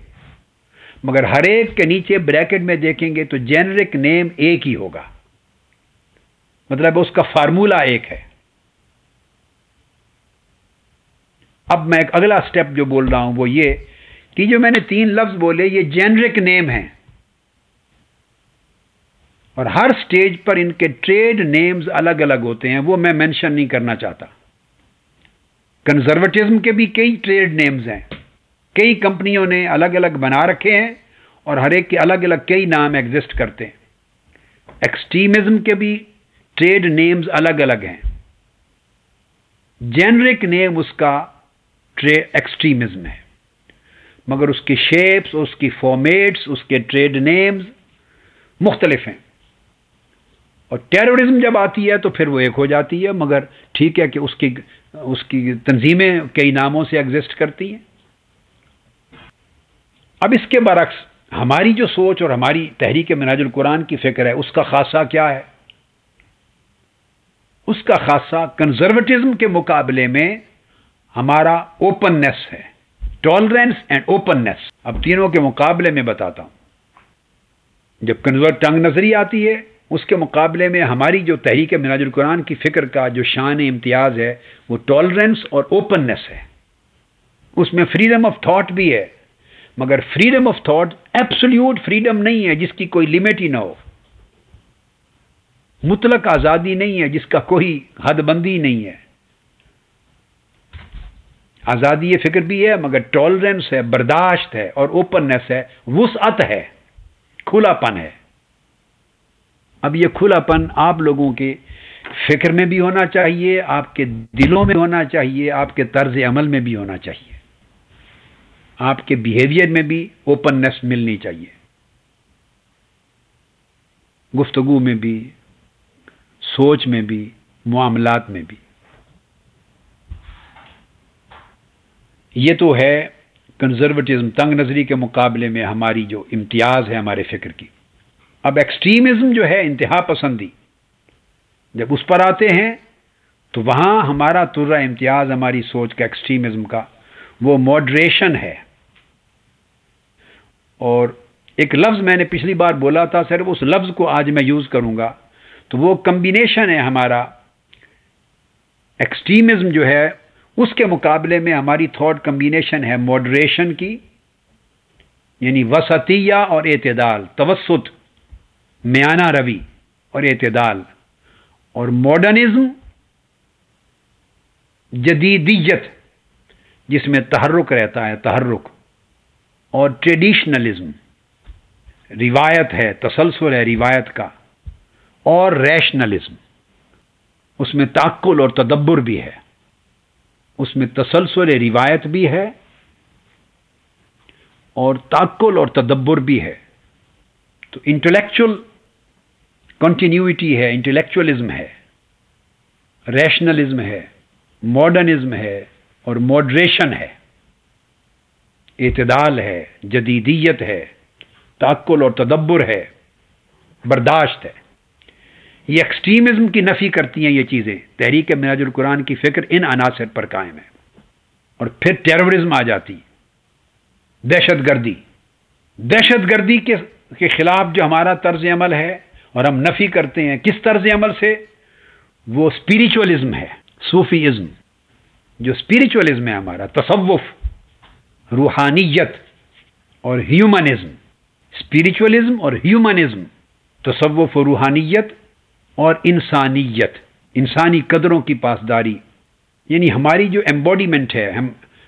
مگر ہر ایک کے نیچے بریکٹ میں دیکھیں گے تو جینرک نیم ایک ہی ہوگا، مطلب اس کا فارمولا ایک ہے۔ اب میں ایک اگلا سٹیپ جو بول رہا ہوں وہ یہ کہ جو میں نے 3 لفظ بولے یہ جینرک نیم ہیں، اور ہر سٹیج پر ان کے ٹریڈ نیمز الگ الگ ہوتے ہیں، وہ میں مینشن نہیں کرنا چاہتا۔ کنزرویٹزم کے بھی کئی ٹریڈ نیمز ہیں، کئی کمپنیوں نے الگ الگ بنا رکھے ہیں اور ہر ایک کے الگ الگ کئی نام ایگزسٹ کرتے ہیں۔ ایکسٹریمزم کے بھی ٹریڈ نیمز الگ الگ ہیں۔ جینرک نیم اس کا ایکسٹریمزم ہے، مگر اس کی شیپس، اس کی فارمیٹس، اس کے ٹریڈ نیمز مختلف ہیں۔ اور ٹیررزم جب آتی ہے تو پھر وہ ایک ہو جاتی ہے، مگر ٹھیک ہے کہ اس کی تنظیمیں کئی ناموں سے ایگزسٹ کرتی ہیں۔ اب اس کے برعکس ہماری جو سوچ اور ہماری تحریک منہاج القرآن کی فکر ہے، اس کا خاصہ کیا ہے؟ اس کا خاصہ کنزرویٹزم کے مقابلے میں ہمارا اوپننس ہے، ٹالرنس اینڈ اوپننس۔ اب تینوں کے مقابلے میں بتاتا ہوں۔ جب تنگ نظری آتی ہے، اس کے مقابلے میں ہماری جو تحریک منہاج القرآن کی فکر کا جو شان امتیاز ہے وہ ٹالرنس اور اوپننس ہے۔ اس میں فریڈم آف تھاٹ بھی ہے، مگر freedom of thought absolute freedom نہیں ہے جس کی کوئی لمٹ ہی نہ ہو، مطلق آزادی نہیں ہے جس کا کوئی حد بندی نہیں ہے۔ آزادی یہ فکر بھی ہے، مگر ٹالرنس ہے، برداشت ہے، اور اوپننس ہے، وسعت ہے، کھلا پن ہے۔ اب یہ کھلا پن آپ لوگوں کے فکر میں بھی ہونا چاہیے، آپ کے دلوں میں ہونا چاہیے، آپ کے طرز عمل میں بھی ہونا چاہیے، آپ کے بیہیویئر میں بھی اوپننس ملنی چاہیے، گفتگو میں بھی، سوچ میں بھی، معاملات میں بھی۔ یہ تو ہے کنزرویٹزم، تنگ نظری کے مقابلے میں ہماری جو امتیاز ہے ہمارے فکر کی۔ اب ایکسٹریمزم جو ہے انتہا پسندی، جب اس پر آتے ہیں تو وہاں ہمارا ترہ امتیاز ہماری سوچ کا ایکسٹریمزم کا وہ ماڈریشن ہے۔ اور ایک لفظ میں نے پچھلی بار بولا تھا، صرف اس لفظ کو آج میں یوز کروں گا، تو وہ کمبینیشن ہے ہمارا ایکسٹریمزم جو ہے اس کے مقابلے میں ہماری تھاٹ کمبینیشن ہے ماڈریشن کی، یعنی وسطیہ اور اعتدال، توسط، میانہ روی اور اعتدال، اور ماڈرنزم جدیدیت جس میں تحرک رہتا ہے، تحرک، اور ٹریڈیشنلزم روایت ہے، تسلسل ہے روایت کا، اور ریشنلزم اس میں تعقل اور تدبر بھی ہے، اس میں تسلسل روایت بھی ہے اور تعقل اور تدبر بھی ہے. تو انٹلیکچول کنٹینیوٹی ہے، انٹلیکچوئلزم ہے، ریشنلزم ہے، ماڈرنزم ہے اور ماڈریشن ہے، اعتدال ہے، جدیدیت ہے، تعقل اور تدبر ہے، برداشت ہے. یہ ایکسٹریمزم کی نفی کرتی ہیں یہ چیزیں. تحریک منہاج القرآن کی فکر ان عناصر پر قائم ہے. اور پھر ٹیررزم آ جاتی، دہشت گردی کے خلاف جو ہمارا طرز عمل ہے اور ہم نفی کرتے ہیں کس طرز عمل سے، وہ اسپریچولزم ہے، صوفیزم. جو اسپریچولزم ہے ہمارا، تصوف، روحانیت اور ہیومنزم. اسپریچولزم اور ہیومنزم، تصوف و روحانیت اور انسانیت، انسانی قدروں کی پاسداری. یعنی ہماری جو ایمبوڈیمنٹ ہے،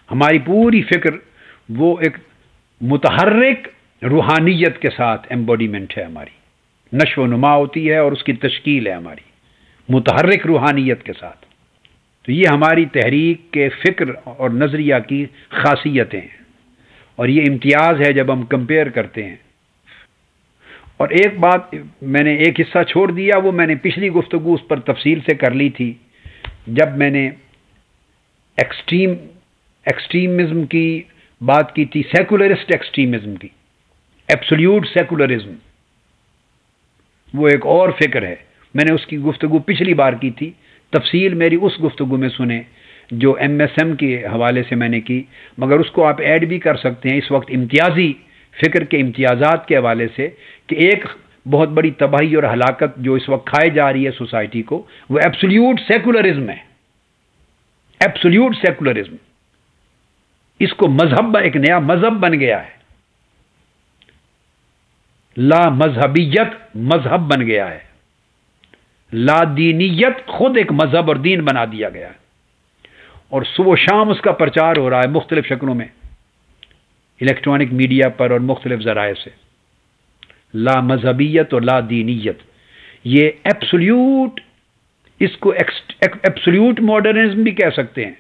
ہماری پوری فکر وہ ایک متحرک روحانیت کے ساتھ ایمبوڈیمنٹ ہے. ہماری نشو و نما ہوتی ہے اور اس کی تشکیل ہے ہماری متحرک روحانیت کے ساتھ. تو یہ ہماری تحریک کے فکر اور نظریہ کی خاصیتیں ہیں، اور یہ امتیاز ہے جب ہم کمپیئر کرتے ہیں. اور ایک بات میں نے ایک حصہ چھوڑ دیا، وہ میں نے پچھلی گفتگو اس پر تفصیل سے کر لی تھی جب میں نے ایکسٹریمزم کی بات کی تھی، سیکولرسٹ ایکسٹریمزم کی. ایبسولیوٹ سیکولرزم وہ ایک اور فکر ہے. میں نے اس کی گفتگو پچھلی بار کی تھی، تفصیل میری اس گفتگو میں سنیں جو MSM کے حوالے سے میں نے کی، مگر اس کو آپ ایڈ بھی کر سکتے ہیں اس وقت امتیازی فکر کے امتیازات کے حوالے سے، کہ ایک بہت بڑی تباہی اور ہلاکت جو اس وقت کھائے جا رہی ہے سوسائٹی کو، وہ ایبسولیوٹ سیکولرزم ہے. ایبسولیوٹ سیکولرزم، اس کو مذہب، ایک نیا مذہب بن گیا ہے. لا مذہبیت مذہب بن گیا ہے، لا دینیت خود ایک مذہب اور دین بنا دیا گیا ہے، اور صبح و شام اس کا پرچار ہو رہا ہے مختلف شکلوں میں، الیکٹرانک میڈیا پر اور مختلف ذرائع سے. لا مذہبیت اور لا دینیت، یہ ایبسولیوٹ، اس کو ایبسولیوٹ ماڈرنزم بھی کہہ سکتے ہیں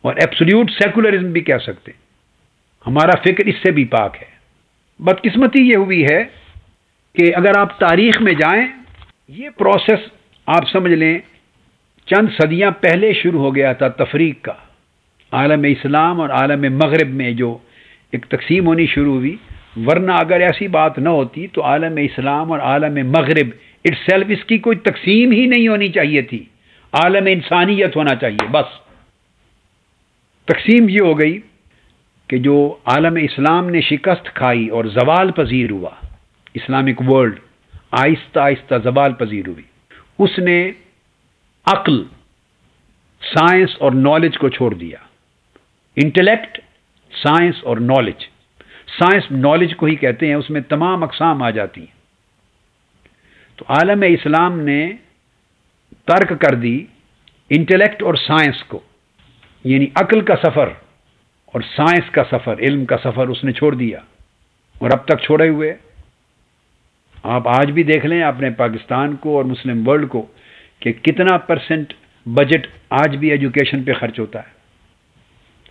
اور ایبسولیوٹ سیکولرزم بھی کہہ سکتے ہیں. ہمارا فکر اس سے بھی پاک ہے. بدقسمتی یہ ہوئی ہے کہ اگر آپ تاریخ میں جائیں، یہ پروسیس آپ سمجھ لیں چند صدیاں پہلے شروع ہو گیا تھا تفریق کا. عالم اسلام اور عالم مغرب میں جو ایک تقسیم ہونی شروع ہوئی، ورنہ اگر ایسی بات نہ ہوتی تو عالم اسلام اور عالم مغرب اٹ سیلف، اس کی کوئی تقسیم ہی نہیں ہونی چاہیے تھی. عالم انسانیت ہونا چاہیے بس. تقسیم یہ ہو گئی کہ جو عالم اسلام نے شکست کھائی اور زوال پذیر ہوا، اسلامک ورلڈ آہستہ آہستہ زوال پذیر ہوئی، اس نے عقل، سائنس اور نالج کو چھوڑ دیا. انٹلیکٹ، سائنس اور نالج. سائنس نالج کو ہی کہتے ہیں، اس میں تمام اقسام آ جاتی ہیں. تو عالم اسلام نے ترک کر دی انٹلیکٹ اور سائنس کو، یعنی عقل کا سفر اور سائنس کا سفر، علم کا سفر اس نے چھوڑ دیا، اور اب تک چھوڑے ہوئے. آپ آج بھی دیکھ لیں اپنے پاکستان کو اور مسلم ورلڈ کو کہ کتنا پرسنٹ بجٹ آج بھی ایجوکیشن پہ خرچ ہوتا ہے،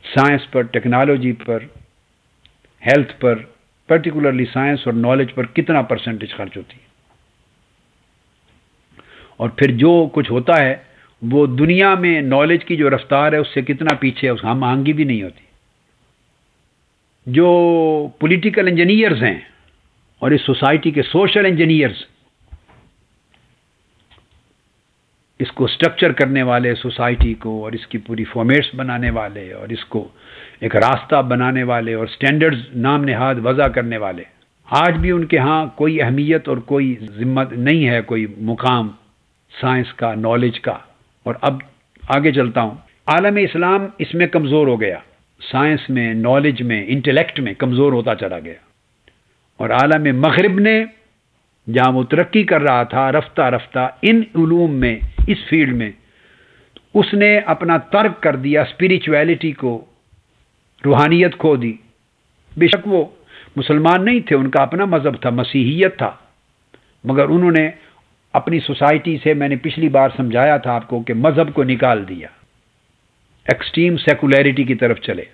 سائنس پر، ٹیکنالوجی پر، ہیلتھ پر، پرٹیکولرلی سائنس اور نالج پر کتنا پرسنٹیج خرچ ہوتی ہے. اور پھر جو کچھ ہوتا ہے وہ دنیا میں نالج کی جو رفتار ہے اس سے کتنا پیچھے ہے، اس ہم آہنگی بھی نہیں ہوتی. جو پولیٹیکل انجینئرز ہیں اور اس سوسائٹی کے سوشل انجینئرز، اس کو سٹرکچر کرنے والے سوسائٹی کو، اور اس کی پوری فارمیٹس بنانے والے، اور اس کو ایک راستہ بنانے والے، اور سٹینڈرڈز نام نہاد وضع کرنے والے، آج بھی ان کے ہاں کوئی اہمیت اور کوئی ذمہ نہیں ہے، کوئی مقام سائنس کا، نالج کا. اور اب آگے چلتا ہوں. عالم اسلام اس میں کمزور ہو گیا، سائنس میں، نالج میں، انٹلیکٹ میں کمزور ہوتا چلا گیا. اور عالم مغرب نے جہاں وہ ترقی کر رہا تھا رفتہ رفتہ ان علوم میں، اس فیلڈ میں، اس نے اپنا ترک کر دیا، اسپریچویلٹی کو، روحانیت کھو دی. بے شک وہ مسلمان نہیں تھے، ان کا اپنا مذہب تھا، مسیحیت تھا، مگر انہوں نے اپنی سوسائٹی سے، میں نے پچھلی بار سمجھایا تھا آپ کو کہ مذہب کو نکال دیا، ایکسٹریم سیکولیرٹی کی طرف چلے.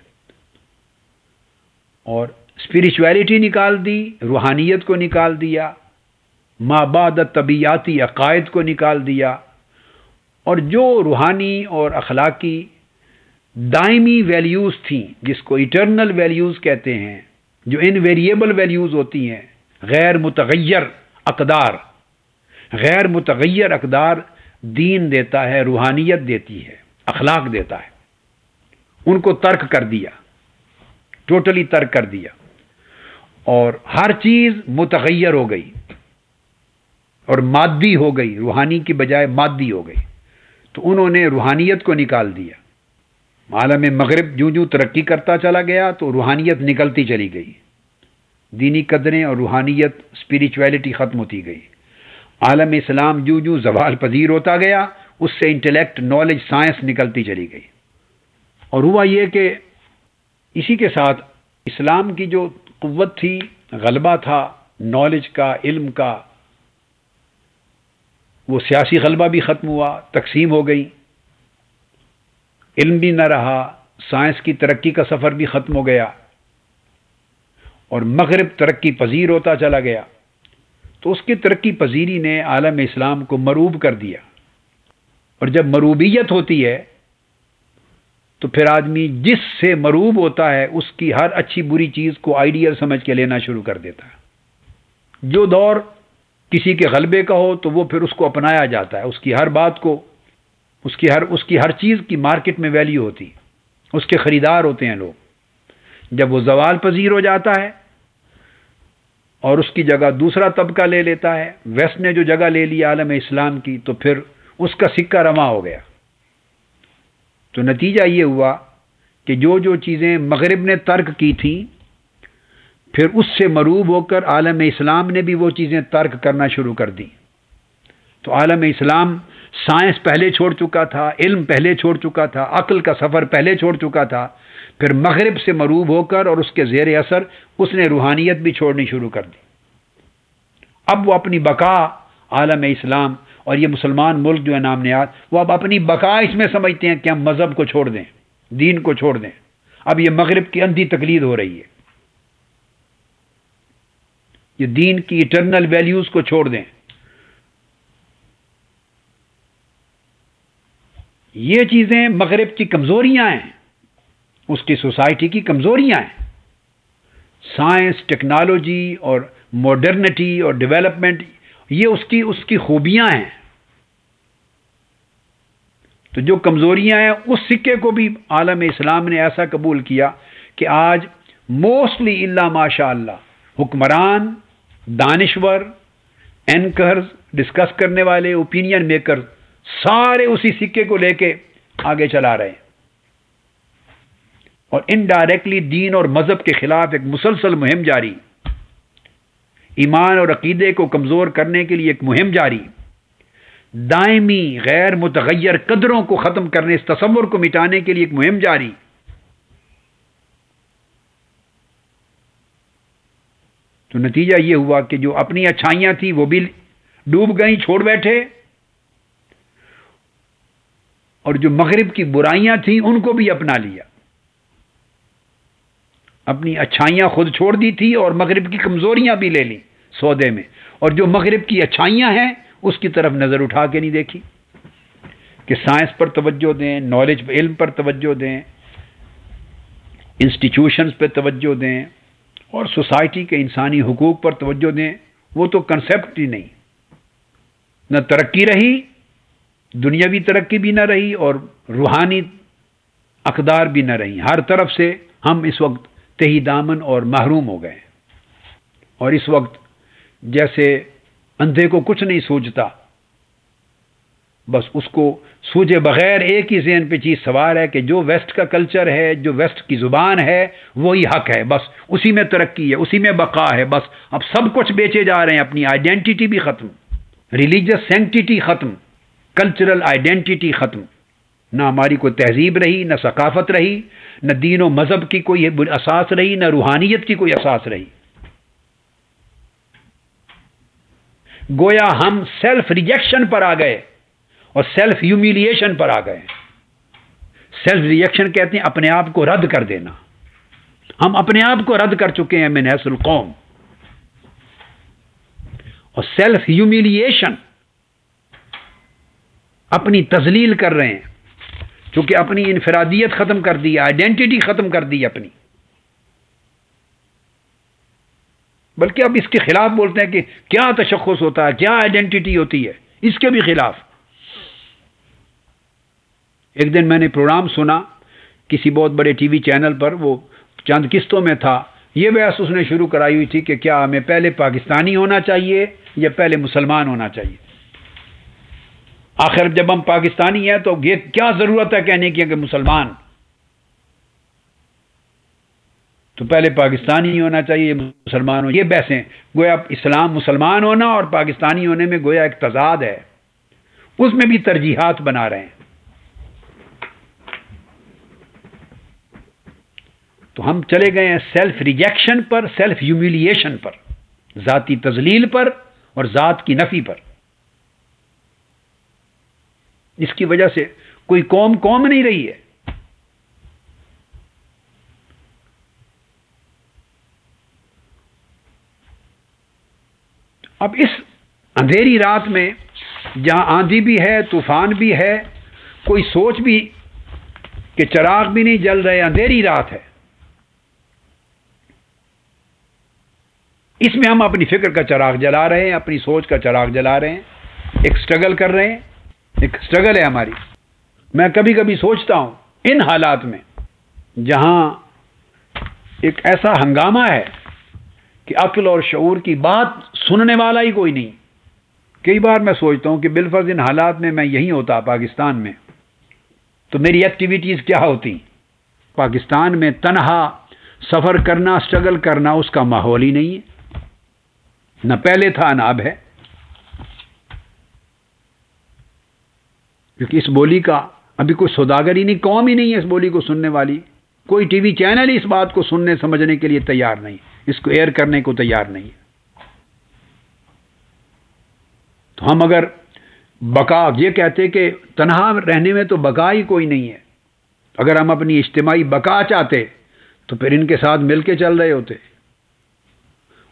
اور اسپریچویلٹی نکال دی، روحانیت کو نکال دیا، ما بعد طبیعیاتی عقائد کو نکال دیا، اور جو روحانی اور اخلاقی دائمی ویلیوز تھیں جس کو ایٹرنل ویلیوز کہتے ہیں، جو انویریبل ویلیوز ہوتی ہیں، غیر متغیر اقدار، غیر متغیر اقدار دین دیتا ہے، روحانیت دیتی ہے، اخلاق دیتا ہے، ان کو ترک کر دیا، ٹوٹلی ترک کر دیا، اور ہر چیز متغیر ہو گئی اور مادی ہو گئی، روحانی کی بجائے مادی ہو گئی۔ تو انہوں نے روحانیت کو نکال دیا۔ عالم مغرب جوں جوں ترقی کرتا چلا گیا تو روحانیت نکلتی چلی گئی، دینی قدریں اور روحانیت اسپریچویلٹی ختم ہوتی گئی۔ عالم اسلام جوں جوں زوال پذیر ہوتا گیا، اس سے انٹلیکٹ، نالج، سائنس نکلتی چلی گئی۔ اور ہوا یہ کہ اسی کے ساتھ اسلام کی جو قوت تھی، غلبہ تھا نالج کا، علم کا، وہ سیاسی غلبہ بھی ختم ہوا، تقسیم ہو گئی، علم بھی نہ رہا، سائنس کی ترقی کا سفر بھی ختم ہو گیا، اور مغرب ترقی پذیر ہوتا چلا گیا۔ تو اس کی ترقی پذیری نے عالم اسلام کو مروب کر دیا، اور جب مروبیت ہوتی ہے تو پھر آدمی جس سے مروب ہوتا ہے اس کی ہر اچھی بری چیز کو آئیڈیل سمجھ کے لینا شروع کر دیتا ہے۔ جو دور کسی کے غلبے کا ہو تو وہ پھر اس کو اپنایا جاتا ہے، اس کی ہر بات کو، اس کی ہر چیز کی مارکیٹ میں ویلیو ہوتی، اس کے خریدار ہوتے ہیں لوگ۔ جب وہ زوال پذیر ہو جاتا ہے اور اس کی جگہ دوسرا طبقہ لے لیتا ہے، ویسٹ نے جو جگہ لے لی عالم اسلام کی، تو پھر اس کا سکہ رواں ہو گیا۔ تو نتیجہ یہ ہوا کہ جو چیزیں مغرب نے ترک کی تھیں، پھر اس سے مروب ہو کر عالم اسلام نے بھی وہ چیزیں ترک کرنا شروع کر دی۔ تو عالم اسلام سائنس پہلے چھوڑ چکا تھا، علم پہلے چھوڑ چکا تھا، عقل کا سفر پہلے چھوڑ چکا تھا، پھر مغرب سے مروب ہو کر اور اس کے زیر اثر اس نے روحانیت بھی چھوڑنی شروع کر دی۔ اب وہ اپنی بقا، عالم اسلام اور یہ مسلمان ملک جو ہے نام نہاد، وہ اب اپنی بقا اس میں سمجھتے ہیں کہ ہم مذہب کو چھوڑ دیں، دین کو چھوڑ دیں۔ اب یہ مغرب کی اندھی تقلید ہو رہی ہے، یہ دین کی ایٹرنل ویلیوز کو چھوڑ دیں۔ یہ چیزیں مغرب کی کمزوریاں ہیں، اس کی سوسائٹی کی کمزوریاں ہیں۔ سائنس، ٹیکنالوجی اور ماڈرنٹی اور ڈیولپمنٹ، یہ اس کی خوبیاں ہیں۔ تو جو کمزوریاں ہیں اس سکے کو بھی عالم اسلام نے ایسا قبول کیا کہ آج موسٹلی الا ماشاء اللہ حکمران، دانشور، اینکرز، ڈسکس کرنے والے، اوپینین میکر، سارے اسی سکے کو لے کے آگے چلا رہے ہیں، اور انڈائریکٹلی دین اور مذہب کے خلاف ایک مسلسل مہم جاری، ایمان اور عقیدے کو کمزور کرنے کے لیے ایک مہم جاری، دائمی غیر متغیر قدروں کو ختم کرنے، اس تصور کو مٹانے کے لیے ایک مہم جاری۔ تو نتیجہ یہ ہوا کہ جو اپنی اچھائیاں تھیں وہ بھی ڈوب گئیں، چھوڑ بیٹھے، اور جو مغرب کی برائیاں تھیں ان کو بھی اپنا لیا۔ اپنی اچھائیاں خود چھوڑ دی تھی اور مغرب کی کمزوریاں بھی لے لیں سودے میں، اور جو مغرب کی اچھائیاں ہیں اس کی طرف نظر اٹھا کے نہیں دیکھی کہ سائنس پر توجہ دیں، نالج، علم پر توجہ دیں، انسٹیٹیوشنز پہ توجہ دیں، اور سوسائٹی کے انسانی حقوق پر توجہ دیں۔ وہ تو کنسیپٹ ہی نہیں، نہ ترقی رہی، دنیاوی ترقی بھی نہ رہی، اور روحانی اقدار بھی نہ رہی۔ ہر طرف سے ہم اس وقت تہی دامن اور محروم ہو گئے، اور اس وقت جیسے اندھے کو کچھ نہیں سوچتا، بس اس کو سوجے بغیر ایک ہی ذہن پہ چیز سوار ہے کہ جو ویسٹ کا کلچر ہے، جو ویسٹ کی زبان ہے، وہی حق ہے، بس اسی میں ترقی ہے، اسی میں بقا ہے۔ بس اب سب کچھ بیچے جا رہے ہیں، اپنی آئیڈینٹی بھی ختم، ریلیجس سینکٹیٹی ختم، کلچرل آئیڈینٹی ختم، نہ ہماری کوئی تہذیب رہی، نہ ثقافت رہی، نہ دین و مذہب کی کوئی اساس رہی، نہ روحانیت کی کوئی اساس رہی۔ گویا ہم سیلف ریجیکشن پر آ گئے اور سیلف ہیومیلیشن پر آ گئے۔ سیلف ریجیکشن کہتے ہیں اپنے آپ کو رد کر دینا، ہم اپنے آپ کو رد کر چکے ہیں من حیث القوم. اور سیلف ہیومیلیشن، اپنی تذلیل کر رہے ہیں، چونکہ اپنی انفرادیت ختم کر دی، آئیڈینٹی ختم کر دی اپنی. بلکہ اب اس کے خلاف بولتے ہیں کہ کیا تشخص ہوتا ہے، کیا آئیڈینٹی ہوتی ہے، اس کے بھی خلاف. ایک دن میں نے پروگرام سنا کسی بہت بڑے ٹی وی چینل پر، وہ چند قسطوں میں تھا. یہ بحث اس نے شروع کرائی ہوئی تھی کہ کیا ہمیں پہلے پاکستانی ہونا چاہیے یا پہلے مسلمان ہونا چاہیے. آخر جب ہم پاکستانی ہیں تو یہ کیا ضرورت ہے کہنے کی کہ مسلمان، تو پہلے پاکستانی ہی ہونا چاہیے مسلمان ہو. یہ بحثیں گویا اسلام مسلمان ہونا اور پاکستانی ہونے میں گویا ایک تضاد ہے، اس میں بھی ترجیحات بنا رہے ہیں. تو ہم چلے گئے ہیں سیلف ریجیکشن پر، سیلف ہیومیلیشن پر، ذاتی تذلیل پر اور ذات کی نفی پر. اس کی وجہ سے کوئی قوم نہیں رہی ہے. اب اس اندھیری رات میں جہاں آندھی بھی ہے، طوفان بھی ہے، کوئی سوچ بھی کہ چراغ بھی نہیں جل رہے، اندھیری رات ہے، اس میں ہم اپنی فکر کا چراغ جلا رہے ہیں، اپنی سوچ کا چراغ جلا رہے ہیں، ایک سٹرگل کر رہے ہیں. ایک سٹرگل ہے ہماری. میں کبھی کبھی سوچتا ہوں ان حالات میں جہاں ایک ایسا ہنگامہ ہے کہ عقل اور شعور کی بات سننے والا ہی کوئی نہیں. کئی بار میں سوچتا ہوں کہ بالفرض ان حالات میں یہی ہوتا پاکستان میں تو میری ایکٹیویٹیز کیا ہوتی. پاکستان میں تنہا سفر کرنا، سٹرگل کرنا، اس کا ماحول ہی نہیں ہے، نہ پہلے تھا نہ اب ہے. کیونکہ اس بولی کا ابھی کوئی سوداگر ہی نہیں، قوم ہی نہیں ہے اس بولی کو سننے والی. کوئی ٹی وی چینل ہی اس بات کو سننے سمجھنے کے لیے تیار نہیں، اس کو ایئر کرنے کو تیار نہیں ہے. تو ہم اگر بقا یہ کہتے کہ تنہا رہنے میں تو بقا ہی کوئی نہیں ہے، اگر ہم اپنی اجتماعی بقا چاہتے تو پھر ان کے ساتھ مل کے چل رہے ہوتے،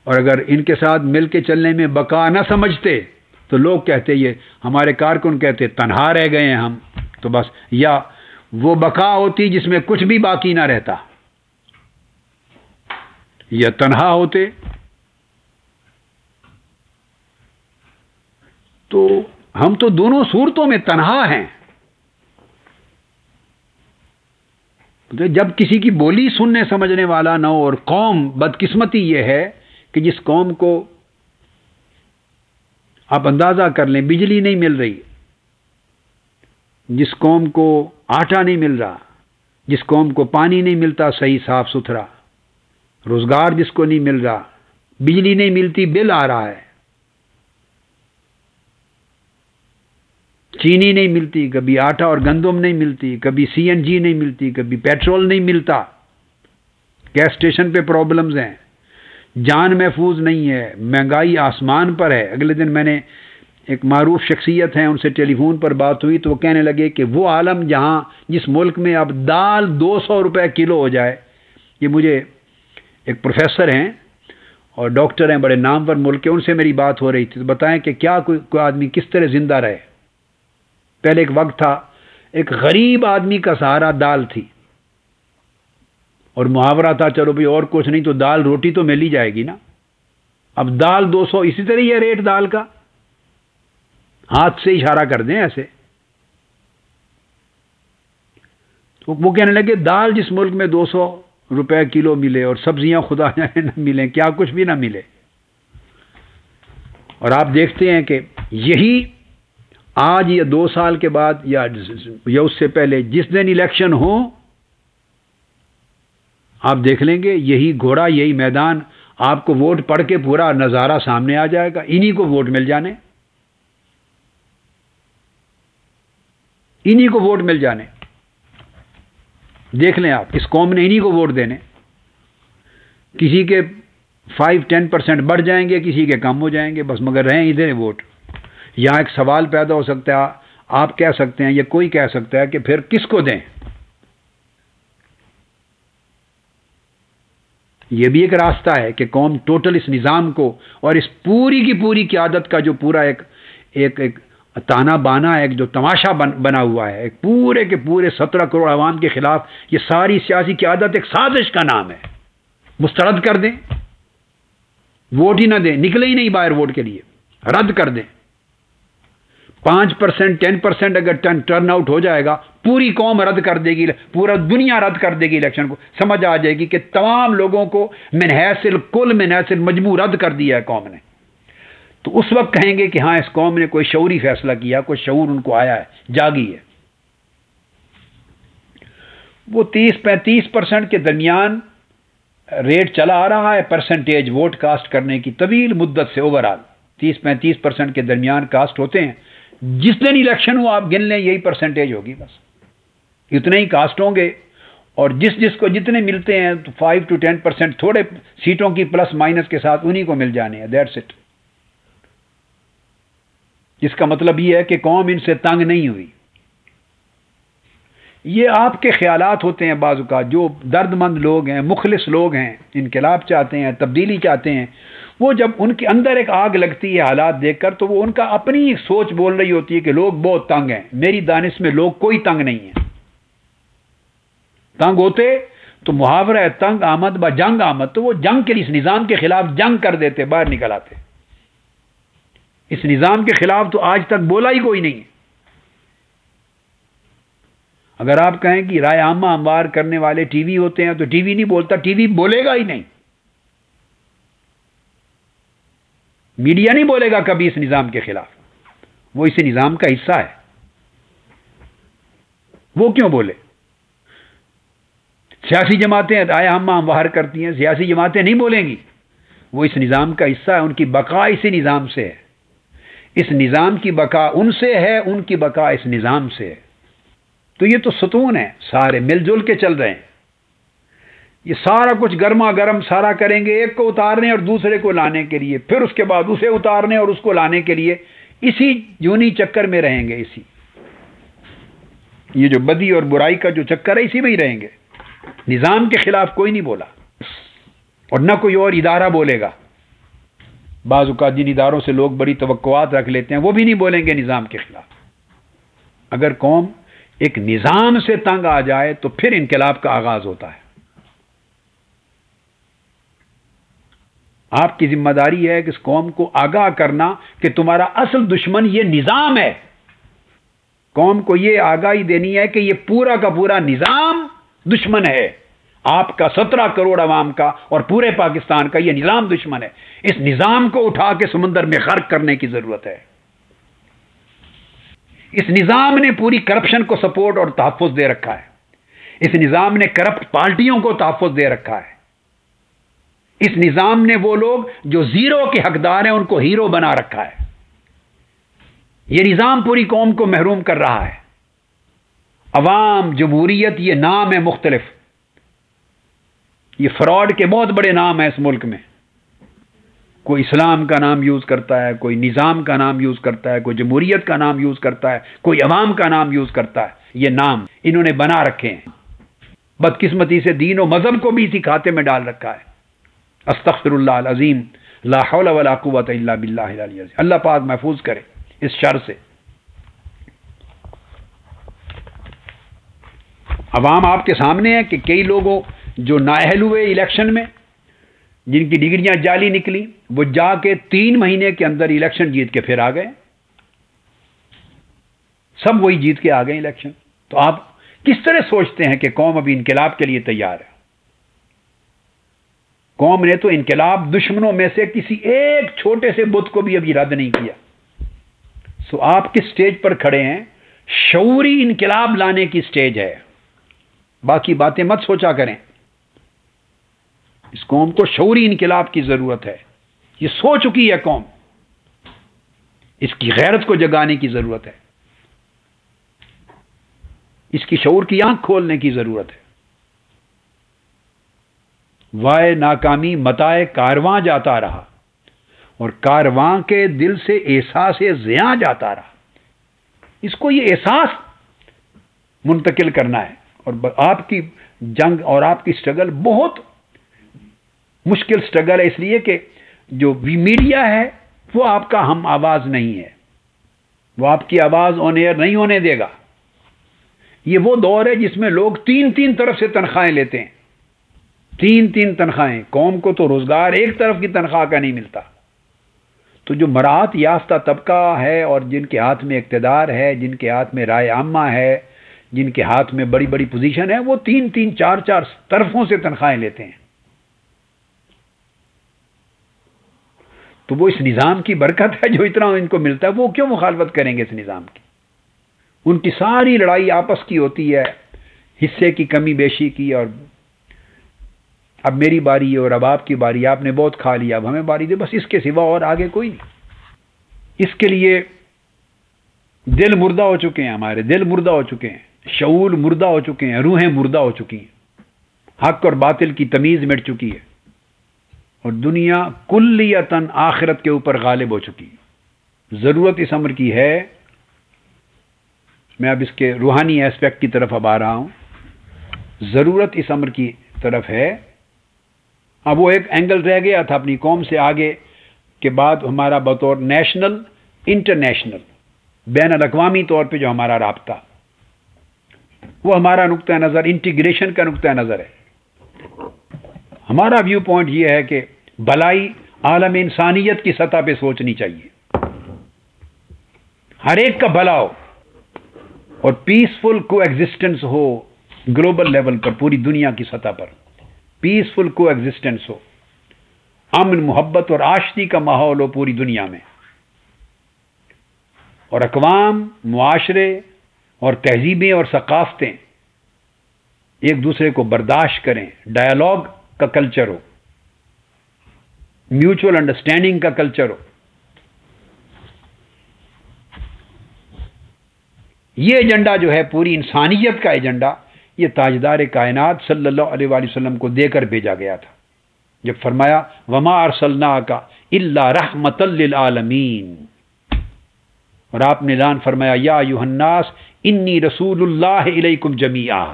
اور اگر ان کے ساتھ مل کے چلنے میں بقا نہ سمجھتے تو لوگ کہتے، یہ ہمارے کارکن کہتے تنہا رہ گئے ہیں ہم، تو بس یا وہ بقا ہوتی جس میں کچھ بھی باقی نہ رہتا، یا تنہا ہوتے. تو ہم تو دونوں صورتوں میں تنہا ہیں. جب کسی کی بولی سننے سمجھنے والا نہ ہو، اور قوم، بدقسمتی یہ ہے کہ جس قوم کو آپ اندازہ کر لیں بجلی نہیں مل رہی، جس قوم کو آٹا نہیں مل رہا، جس قوم کو پانی نہیں ملتا صحیح صاف ستھرا، روزگار جس کو نہیں مل رہا، بجلی نہیں ملتی، بل آ رہا ہے، چینی نہیں ملتی، کبھی آٹا اور گندم نہیں ملتی، کبھی سی این جی نہیں ملتی، کبھی پیٹرول نہیں ملتا، گیس اسٹیشن پہ پرابلمز ہیں، جان محفوظ نہیں ہے، مہنگائی آسمان پر ہے. اگلے دن میں نے ایک معروف شخصیت ہیں ان سے ٹیلی فون پر بات ہوئی تو وہ کہنے لگے کہ وہ عالم جہاں جس ملک میں اب دال 200 روپے کلو ہو جائے. یہ مجھے ایک پروفیسر ہیں اور ڈاکٹر ہیں، بڑے نامور ملک کے، ان سے میری بات ہو رہی تھی. تو بتائیں کہ کیا کوئی آدمی کس طرح زندہ رہے. پہلے ایک وقت تھا ایک غریب آدمی کا سہارا دال تھی، اور محاورہ تھا چلو بھائی اور کچھ نہیں تو دال روٹی تو مل ہی جائے گی نا. اب دال 200، اسی طرح یہ ریٹ دال کا، ہاتھ سے اشارہ کر دیں ایسے. تو وہ کہنے لگے دال جس ملک میں 200 روپے کلو ملے اور سبزیاں خدا جانے نہ ملیں، کیا کچھ بھی نہ ملے. اور آپ دیکھتے ہیں کہ یہی آج یا 2 سال کے بعد یا اس سے پہلے جس دن الیکشن ہو، آپ دیکھ لیں گے یہی گھوڑا، یہی میدان، آپ کو ووٹ پڑھ کے پورا نظارہ سامنے آ جائے گا. انہی کو ووٹ مل جانے، انہی کو ووٹ مل جانے. دیکھ لیں آپ، اس قوم نے انہی کو ووٹ دینے. کسی کے 5-10% بڑھ جائیں گے، کسی کے کم ہو جائیں گے، بس مگر رہیں ادھر ووٹ. یہاں ایک سوال پیدا ہو سکتا ہے، آپ کہہ سکتے ہیں یا کوئی کہہ سکتا ہے کہ پھر کس کو دیں. یہ بھی ایک راستہ ہے کہ قوم ٹوٹل اس نظام کو اور اس پوری کی پوری قیادت کا جو پورا ایک تانا بانا ہے، جو تماشا بنا ہوا ہے، ایک پورے کے پورے 17 کروڑ عوام کے خلاف، یہ ساری سیاسی قیادت ایک سازش کا نام ہے، مسترد کر دیں، ووٹ ہی نہ دیں، نکلے ہی نہیں باہر ووٹ کے لیے، رد کر دیں۔ 5% 10% اگر ٹرن آؤٹ ہو جائے گا، پوری قوم رد کر دے گی، پورا دنیا رد کر دے گی الیکشن کو، سمجھ آ جائے گی کہ تمام لوگوں کو من حیث الکل من حیث المجموع رد کر دیا ہے قوم نے، تو اس وقت کہیں گے کہ ہاں اس قوم نے کوئی شعوری فیصلہ کیا، کوئی شعور ان کو آیا ہے، جاگی ہے۔ وہ 30-35% کے درمیان ریٹ چلا آ رہا ہے پرسنٹیج ووٹ کاسٹ کرنے کی طویل مدت سے، اوورال 30-35% کے درمیان کاسٹ ہوتے ہیں۔ جس دن الیکشن ہو آپ گن لیں یہی پرسنٹیج ہوگی، بس اتنے ہی کاسٹ ہوں گے، اور جس کو جتنے ملتے ہیں 5 to 10% تھوڑے سیٹوں کی پلس مائنس کے ساتھ انہی کو مل جانے ہیں، دیٹس اٹ۔ جس کا مطلب یہ ہے کہ قوم ان سے تنگ نہیں ہوئی۔ یہ آپ کے خیالات ہوتے ہیں بعض اوقات، جو درد مند لوگ ہیں، مخلص لوگ ہیں، انقلاب چاہتے ہیں، تبدیلی چاہتے ہیں، وہ جب ان کے اندر ایک آگ لگتی ہے حالات دیکھ کر، تو وہ ان کا اپنی ایک سوچ بول رہی ہوتی ہے کہ لوگ بہت تنگ ہیں۔ میری دانش میں لوگ کوئی تنگ نہیں ہے۔ تنگ ہوتے تو محاورہ ہے تنگ آمد با جنگ آمد، تو وہ جنگ کے لیے اس نظام کے خلاف جنگ کر دیتے، باہر نکل آتے۔ اس نظام کے خلاف تو آج تک بولا ہی کوئی نہیں ہے۔ اگر آپ کہیں کہ رائے عامہ ہموار کرنے والے ٹی وی ہوتے ہیں تو ٹی وی نہیں بولتا، ٹی وی بولے گا ہی نہیں، میڈیا نہیں بولے گا کبھی اس نظام کے خلاف، وہ اس نظام کا حصہ ہے، وہ کیوں بولے؟ سیاسی جماعتیں رائے عامہ ہموار کرتی ہیں، سیاسی جماعتیں نہیں بولیں گی، وہ اس نظام کا حصہ ہے، ان کی بقا اسی نظام سے ہے، اس نظام کی بقا ان سے ہے، ان کی بقا اس نظام سے ہے۔ تو یہ تو ستون ہے، سارے مل جل کے چل رہے ہیں، یہ سارا کچھ گرما گرم سارا کریں گے، ایک کو اتارنے اور دوسرے کو لانے کے لیے، پھر اس کے بعد اسے اتارنے اور اس کو لانے کے لیے، اسی یونی چکر میں رہیں گے، اسی یہ جو بدی اور برائی کا جو چکر ہے اسی میں ہی رہیں گے۔ نظام کے خلاف کوئی نہیں بولا، اور نہ کوئی اور ادارہ بولے گا۔ بعض اوقات جن اداروں سے لوگ بڑی توقعات رکھ لیتے ہیں وہ بھی نہیں بولیں گے نظام کے خلاف۔ اگر قوم ایک نظام سے تنگ آ جائے تو پھر انقلاب کا آغاز ہوتا ہے۔ آپ کی ذمہ داری ہے کہ اس قوم کو آگاہ کرنا کہ تمہارا اصل دشمن یہ نظام ہے۔ قوم کو یہ آگاہی دینی ہے کہ یہ پورا کا پورا نظام دشمن ہے، آپ کا 17 کروڑ عوام کا اور پورے پاکستان کا یہ نظام دشمن ہے۔ اس نظام کو اٹھا کے سمندر میں غرق کرنے کی ضرورت ہے۔ اس نظام نے پوری کرپشن کو سپورٹ اور تحفظ دے رکھا ہے، اس نظام نے کرپٹ پارٹیوں کو تحفظ دے رکھا ہے، اس نظام نے وہ لوگ جو زیرو کے حقدار ہیں ان کو ہیرو بنا رکھا ہے۔ یہ نظام پوری قوم کو محروم کر رہا ہے۔ عوام جمہوریت یہ نام ہے مختلف، یہ فراڈ کے بہت بڑے نام ہیں اس ملک میں۔ کوئی اسلام کا نام یوز کرتا ہے، کوئی نظام کا نام یوز کرتا ہے، کوئی جمہوریت کا نام یوز کرتا ہے، کوئی عوام کا نام یوز کرتا ہے۔ یہ نام انہوں نے بنا رکھے ہیں، بدقسمتی سے دین و مذہب کو بھی اسی کھاتے میں ڈال رکھا ہے۔ استغفر اللہ العظیم، لا حول ولا قوت الا باللہ العلی العظیم۔ اللہ پاک محفوظ کرے اس شر سے۔ عوام آپ کے سامنے ہے کہ کئی لوگوں جو نااہل ہوئے الیکشن میں، جن کی ڈگریاں جعلی نکلی، وہ جا کے 3 مہینے کے اندر الیکشن جیت کے پھر آ گئے، سب وہی جیت کے آ گئے الیکشن۔ تو آپ کس طرح سوچتے ہیں کہ قوم ابھی انقلاب کے لیے تیار ہے؟ قوم نے تو انقلاب دشمنوں میں سے کسی ایک چھوٹے سے بت کو بھی ابھی رد نہیں کیا۔ سو آپ کس سٹیج پر کھڑے ہیں؟ شعوری انقلاب لانے کی سٹیج ہے، باقی باتیں مت سوچا کریں۔ اس قوم کو شعوری انقلاب کی ضرورت ہے، یہ سو چکی ہے قوم، اس کی غیرت کو جگانے کی ضرورت ہے، اس کی شعور کی آنکھ کھولنے کی ضرورت ہے۔ وائے ناکامی متائے کارواں جاتا رہا، اور کارواں کے دل سے احساس زیاں جاتا رہا۔ اس کو یہ احساس منتقل کرنا ہے، اور آپ کی جنگ اور آپ کی سٹرگل بہت مشکل سٹرگل ہے اس لیے کہ جو میڈیا ہے وہ آپ کا ہم آواز نہیں ہے، وہ آپ کی آواز آن ایئر نہیں ہونے دے گا۔ یہ وہ دور ہے جس میں لوگ تین طرف سے تنخواہیں لیتے ہیں، تین تنخواہیں۔ قوم کو تو روزگار ایک طرف کی تنخواہ کا نہیں ملتا، تو جو مراعات یافتہ طبقہ ہے اور جن کے ہاتھ میں اقتدار ہے، جن کے ہاتھ میں رائے عامہ ہے، جن کے ہاتھ میں بڑی بڑی پوزیشن ہے، وہ تین چار طرفوں سے تنخواہیں لیتے ہیں۔ تو وہ اس نظام کی برکت ہے جو اتنا ان کو ملتا ہے، وہ کیوں مخالفت کریں گے اس نظام کی؟ ان کی ساری لڑائی آپس کی ہوتی ہے، حصے کی کمی بیشی کی، اور اب میری باری ہے اور اب آپ کی باری، آپ نے بہت کھا لیا اب ہمیں باری دے، بس اس کے سوا اور آگے کوئی نہیں۔ اس کے لیے دل مردہ ہو چکے ہیں، ہمارے دل مردہ ہو چکے ہیں، شعور مردہ ہو چکے ہیں، روحیں مردہ ہو چکی ہیں، حق اور باطل کی تمیز مٹ چکی ہے، اور دنیا کلیتاً آخرت کے اوپر غالب ہو چکی ہے۔ ضرورت اس امر کی ہے، میں اب اس کے روحانی ایسپیکٹ کی طرف اب آ رہا ہوں، ضرورت اس امر کی طرف ہے۔ اب وہ ایک اینگل رہ گیا تھا اپنی قوم سے آگے کے بعد ہمارا بطور نیشنل انٹرنیشنل بین الاقوامی طور پہ جو ہمارا رابطہ، وہ ہمارا نقطہ نظر انٹیگریشن کا نقطہ نظر ہے۔ ہمارا ویو پوائنٹ یہ ہے کہ بھلائی عالم انسانیت کی سطح پہ سوچنی چاہیے، ہر ایک کا بھلا ہو اور پیسفل کو ایگزسٹنس ہو، گلوبل لیول پر، پوری دنیا کی سطح پر پیسفل کو ایگزسٹنس ہو، امن محبت اور آشتی کا ماحول ہو پوری دنیا میں، اور اقوام، معاشرے اور تہذیبیں اور ثقافتیں ایک دوسرے کو برداشت کریں، ڈائیلاگ کا کلچر ہو، میوچل انڈرسٹینڈنگ کا کلچر ہو۔ یہ ایجنڈا جو ہے پوری انسانیت کا ایجنڈا، یہ تاجدار کائنات صلی اللہ علیہ وآلہ وسلم کو دے کر بھیجا گیا تھا، جب فرمایا وَمَا أَرْسَلْنَاكَ إِلَّا رَحْمَةً لِلْعَالَمِينَ، اور آپ نے اعلان فرمایا یا ایھا الناس انی رسول اللہ الیکم جمیعا۔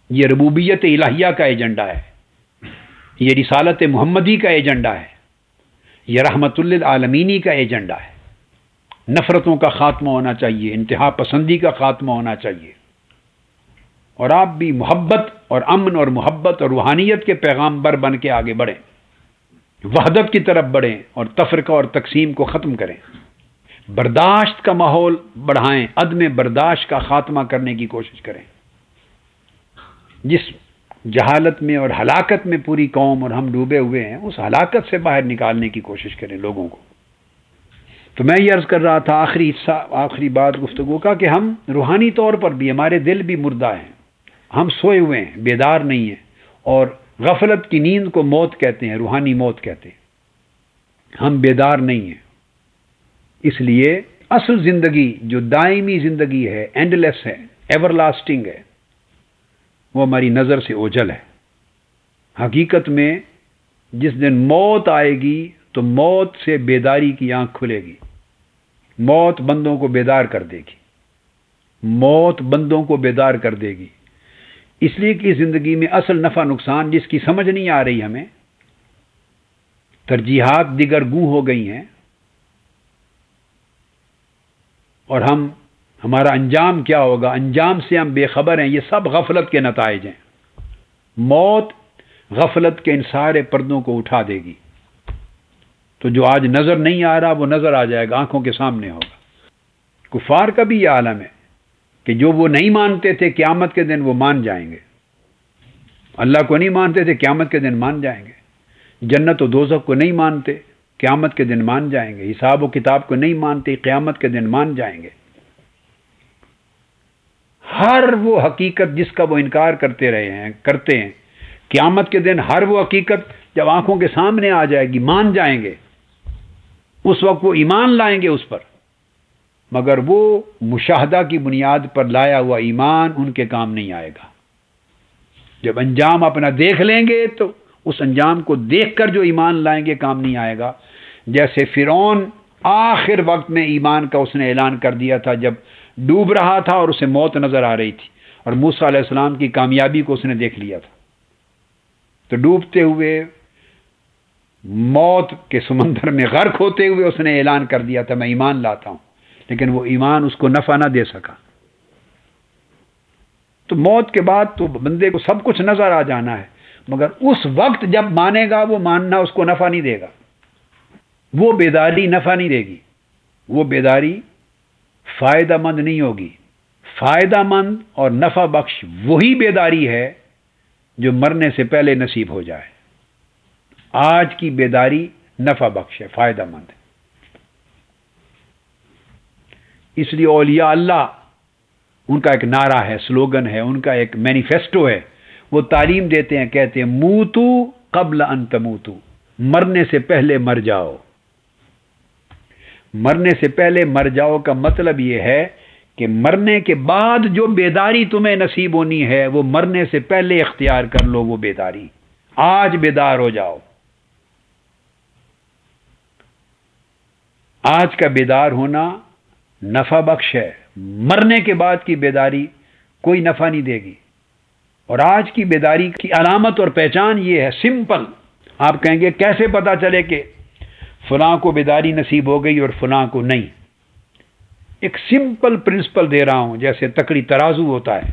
یہ ربوبیت الہیہ کا ایجنڈا ہے، یہ رسالت محمدی کا ایجنڈا ہے، یہ رحمت للعالمینی کا ایجنڈا ہے۔ نفرتوں کا خاتمہ ہونا چاہیے، انتہا پسندی کا خاتمہ ہونا چاہیے، اور آپ بھی محبت اور امن اور محبت اور روحانیت کے پیغامبر بن کے آگے بڑھیں، وحدت کی طرف بڑھیں اور تفرقہ اور تقسیم کو ختم کریں، برداشت کا ماحول بڑھائیں، عدم برداشت کا خاتمہ کرنے کی کوشش کریں۔ جس جہالت میں اور ہلاکت میں پوری قوم اور ہم ڈوبے ہوئے ہیں، اس ہلاکت سے باہر نکالنے کی کوشش کریں لوگوں کو۔ تو میں یہ عرض کر رہا تھا آخری حصہ، آخری بات گفتگو کا، کہ ہم روحانی طور پر بھی، ہمارے دل بھی مردہ ہیں، ہم سوئے ہوئے ہیں، بیدار نہیں ہیں، اور غفلت کی نیند کو موت کہتے ہیں، روحانی موت کہتے ہیں، ہم بیدار نہیں ہیں۔ اس لیے اصل زندگی جو دائمی زندگی ہے، اینڈ لیس ہے، ایور لاسٹنگ ہے، وہ ہماری نظر سے اوجھل ہے۔ حقیقت میں جس دن موت آئے گی تو موت سے بیداری کی آنکھ کھلے گی، موت بندوں کو بیدار کر دے گی، موت بندوں کو بیدار کر دے گی۔ اس لیے کہ زندگی میں اصل نفع نقصان جس کی سمجھ نہیں آ رہی ہمیں، ترجیحات دیگر گوں ہو گئی ہیں، اور ہمارا انجام کیا ہوگا، انجام سے ہم بے خبر ہیں، یہ سب غفلت کے نتائج ہیں۔ موت غفلت کے ان سارے پردوں کو اٹھا دے گی، تو جو آج نظر نہیں آ رہا وہ نظر آ جائے گا، آنکھوں کے سامنے ہوگا۔ کفار کا بھی یہ عالم ہے کہ جو وہ نہیں مانتے تھے قیامت کے دن وہ مان جائیں گے، اللہ کو نہیں مانتے تھے قیامت کے دن مان جائیں گے، جنت و دوزخ کو نہیں مانتے قیامت کے دن مان جائیں گے، حساب و کتاب کو نہیں مانتے قیامت کے دن مان جائیں گے۔ ہر وہ حقیقت جس کا وہ انکار کرتے ہیں، قیامت کے دن ہر وہ حقیقت جب آنکھوں کے سامنے آ جائے گی مان جائیں گے، اس وقت وہ ایمان لائیں گے اس پر، مگر وہ مشاہدہ کی بنیاد پر لایا ہوا ایمان ان کے کام نہیں آئے گا۔ جب انجام اپنا دیکھ لیں گے تو اس انجام کو دیکھ کر جو ایمان لائیں گے کام نہیں آئے گا۔ جیسے فرعون آخر وقت میں ایمان کا اس نے اعلان کر دیا تھا جب ڈوب رہا تھا اور اسے موت نظر آ رہی تھی، اور موسیٰ علیہ السلام کی کامیابی کو اس نے دیکھ لیا تھا۔ تو ڈوبتے ہوئے موت کے سمندر میں غرق ہوتے ہوئے اس نے اعلان کر دیا تھا میں ایمان لاتا ہوں، لیکن وہ ایمان اس کو نفع نہ دے سکا۔ تو موت کے بعد تو بندے کو سب کچھ نظر آ جانا ہے، مگر اس وقت جب مانے گا وہ ماننا اس کو نفع نہیں دے گا، وہ بیداری نفع نہیں دے گی، وہ بیداری فائدہ مند نہیں ہوگی۔ فائدہ مند اور نفع بخش وہی بیداری ہے جو مرنے سے پہلے نصیب ہو جائے۔ آج کی بیداری نفع بخش ہے، فائدہ مند ہے۔ اس لیے اولیاء اللہ، ان کا ایک نعرہ ہے، سلوگن ہے، ان کا ایک مینیفیسٹو ہے، وہ تعلیم دیتے ہیں، کہتے ہیں موتو قبل ان تموتو، مرنے سے پہلے مر جاؤ۔ مرنے سے پہلے مر جاؤ کا مطلب یہ ہے کہ مرنے کے بعد جو بیداری تمہیں نصیب ہونی ہے وہ مرنے سے پہلے اختیار کر لو، وہ بیداری آج بیدار ہو جاؤ۔ آج کا بیدار ہونا نفع بخش ہے، مرنے کے بعد کی بیداری کوئی نفع نہیں دے گی۔ اور آج کی بیداری کی علامت اور پہچان یہ ہے، سمپل۔ آپ کہیں گے کیسے پتا چلے کہ فلاں کو بیداری نصیب ہو گئی اور فلاں کو نہیں؟ ایک سمپل پرنسپل دے رہا ہوں، جیسے تکڑی ترازو ہوتا ہے،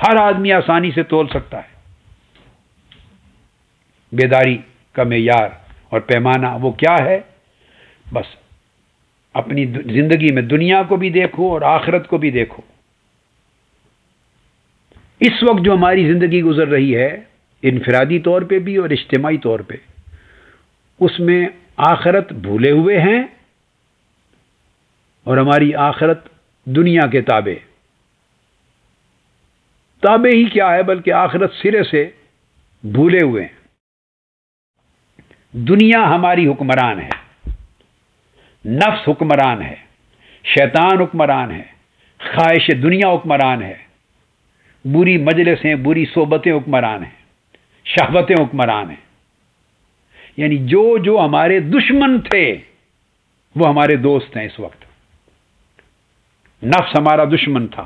ہر آدمی آسانی سے تول سکتا ہے۔ بیداری کا معیار اور پیمانہ وہ کیا ہے؟ بس اپنی زندگی میں دنیا کو بھی دیکھو اور آخرت کو بھی دیکھو۔ اس وقت جو ہماری زندگی گزر رہی ہے، انفرادی طور پہ بھی اور اجتماعی طور پہ، اس میں آخرت بھولے ہوئے ہیں اور ہماری آخرت دنیا کے تابع ہی کیا ہے، بلکہ آخرت سرے سے بھولے ہوئے ہیں۔ دنیا ہماری حکمران ہے، نفس حکمران ہے، شیطان حکمران ہے، خواہش دنیا حکمران ہے، بری مجلسیں، بری صحبتیں حکمران ہیں، شہوتیں حکمران ہیں۔ یعنی جو جو ہمارے دشمن تھے وہ ہمارے دوست ہیں۔ اس وقت نفس ہمارا دشمن تھا،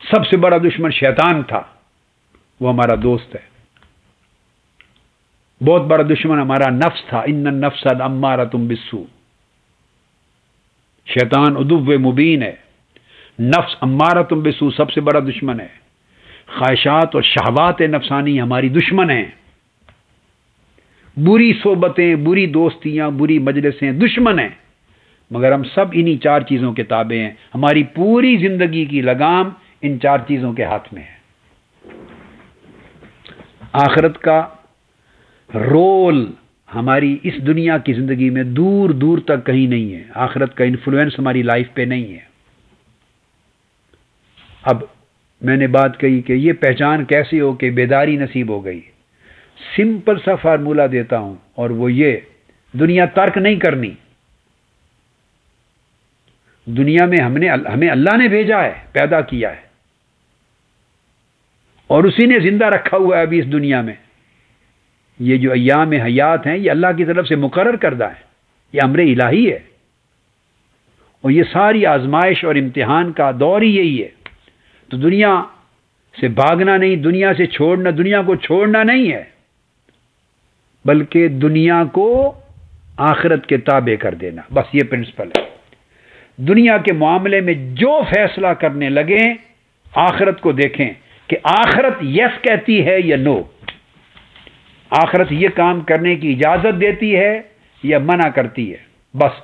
سب سے بڑا دشمن شیطان تھا، وہ ہمارا دوست ہے۔ بہت بڑا دشمن ہمارا نفس تھا، ان النفس لامارۃ بالسوء، شیطان عدو مبین ہے، نفس امارۃ بالسوء سب سے بڑا دشمن ہے۔ خواہشات اور شہوات نفسانی ہماری دشمن ہیں، بری صحبتیں، بری دوستیاں، بری مجلسیں دشمن ہیں، مگر ہم سب انہی چار چیزوں کے تابع ہیں۔ ہماری پوری زندگی کی لگام ان چار چیزوں کے ہاتھ میں ہے۔ آخرت کا رول ہماری اس دنیا کی زندگی میں دور دور تک کہیں نہیں ہے، آخرت کا انفلوئنس ہماری لائف پہ نہیں ہے۔ اب میں نے بات کہی کہ یہ پہچان کیسے ہو کہ بیداری نصیب ہو گئی، سمپل سا فارمولہ دیتا ہوں، اور وہ یہ، دنیا ترک نہیں کرنی۔ دنیا میں ہمیں اللہ نے بھیجا ہے، پیدا کیا ہے، اور اسی نے زندہ رکھا ہوا ہے ابھی اس دنیا میں۔ یہ جو ایام حیات ہیں یہ اللہ کی طرف سے مقرر کردہ ہے، یہ امر الہی ہے، اور یہ ساری آزمائش اور امتحان کا دور ہی یہی ہے۔ تو دنیا سے بھاگنا نہیں، دنیا سے چھوڑنا، دنیا کو چھوڑنا نہیں ہے، بلکہ دنیا کو آخرت کے تابع کر دینا، بس یہ پرنسپل ہے۔ دنیا کے معاملے میں جو فیصلہ کرنے لگیں، آخرت کو دیکھیں کہ آخرت یس کہتی ہے یا نو، آخرت یہ کام کرنے کی اجازت دیتی ہے یا منع کرتی ہے۔ بس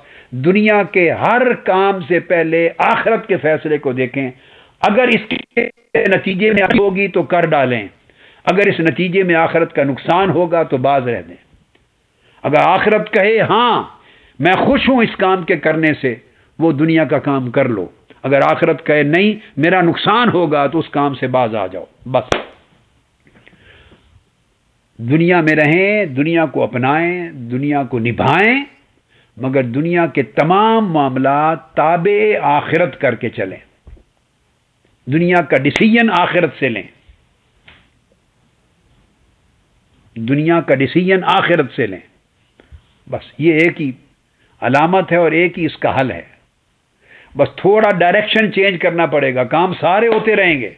دنیا کے ہر کام سے پہلے آخرت کے فیصلے کو دیکھیں، اگر اس کے نتیجے میں ہوگی تو کر ڈالیں، اگر اس نتیجے میں آخرت کا نقصان ہوگا تو باز رہ دیں۔ اگر آخرت کہے ہاں میں خوش ہوں اس کام کے کرنے سے، وہ دنیا کا کام کر لو، اگر آخرت کہے نہیں میرا نقصان ہوگا تو اس کام سے باز آ جاؤ۔ بس دنیا میں رہیں، دنیا کو اپنائیں، دنیا کو نبھائیں، مگر دنیا کے تمام معاملات تابع آخرت کر کے چلیں، دنیا کا ڈیسیژن آخرت سے لیں، دنیا کا ڈیسیژن آخرت سے لیں۔ بس یہ ایک ہی علامت ہے اور ایک ہی اس کا حل ہے۔ بس تھوڑا ڈائریکشن چینج کرنا پڑے گا، کام سارے ہوتے رہیں گے۔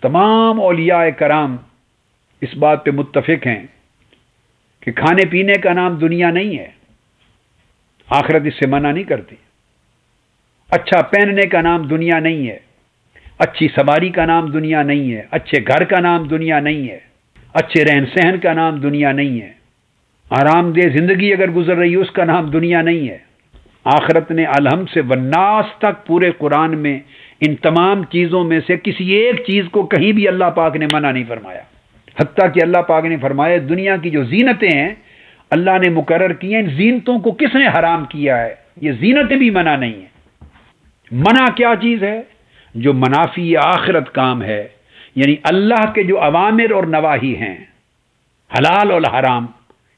تمام اولیاء کرام اس بات پہ متفق ہیں کہ کھانے پینے کا نام دنیا نہیں ہے، آخرت اس سے منع نہیں کرتی۔ اچھا پہننے کا نام دنیا نہیں ہے، اچھی سواری کا نام دنیا نہیں ہے، اچھے گھر کا نام دنیا نہیں ہے، اچھے رہن سہن کا نام دنیا نہیں ہے، آرام دہ زندگی اگر گزر رہی ہے اس کا نام دنیا نہیں ہے۔ آخرت نے الحمد سے والناس تک پورے قرآن میں ان تمام چیزوں میں سے کسی ایک چیز کو کہیں بھی اللہ پاک نے منع نہیں فرمایا، حتیٰ کہ اللہ پاک نے فرمایا دنیا کی جو زینتیں ہیں اللہ نے مقرر کی ہیں، ان زینتوں کو کس نے حرام کیا ہے؟ یہ زینتیں بھی منع نہیں ہیں۔ منع کیا چیز ہے؟ جو منافی آخرت کام ہے، یعنی اللہ کے جو اوامر اور نواہی ہیں، حلال اور حرام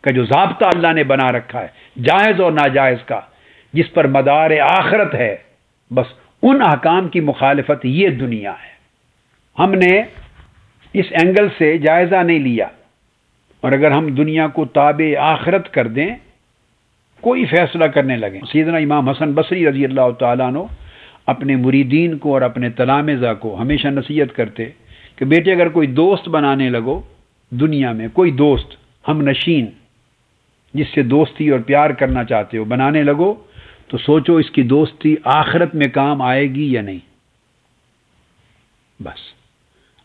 کا جو ضابطہ اللہ نے بنا رکھا ہے، جائز اور ناجائز کا، جس پر مدار آخرت ہے، بس ان احکام کی مخالفت یہ دنیا ہے۔ ہم نے اس اینگل سے جائزہ نہیں لیا، اور اگر ہم دنیا کو تابع آخرت کر دیں، کوئی فیصلہ کرنے لگیں۔ سیدنا امام حسن بصری رضی اللہ تعالیٰ عنہ اپنے مریدین کو اور اپنے تلامذہ کو ہمیشہ نصیحت کرتے کہ بیٹے اگر کوئی دوست بنانے لگو دنیا میں، کوئی دوست ہم نشین جس سے دوستی اور پیار کرنا چاہتے ہو بنانے لگو، تو سوچو اس کی دوستی آخرت میں کام آئے گی یا نہیں۔ بس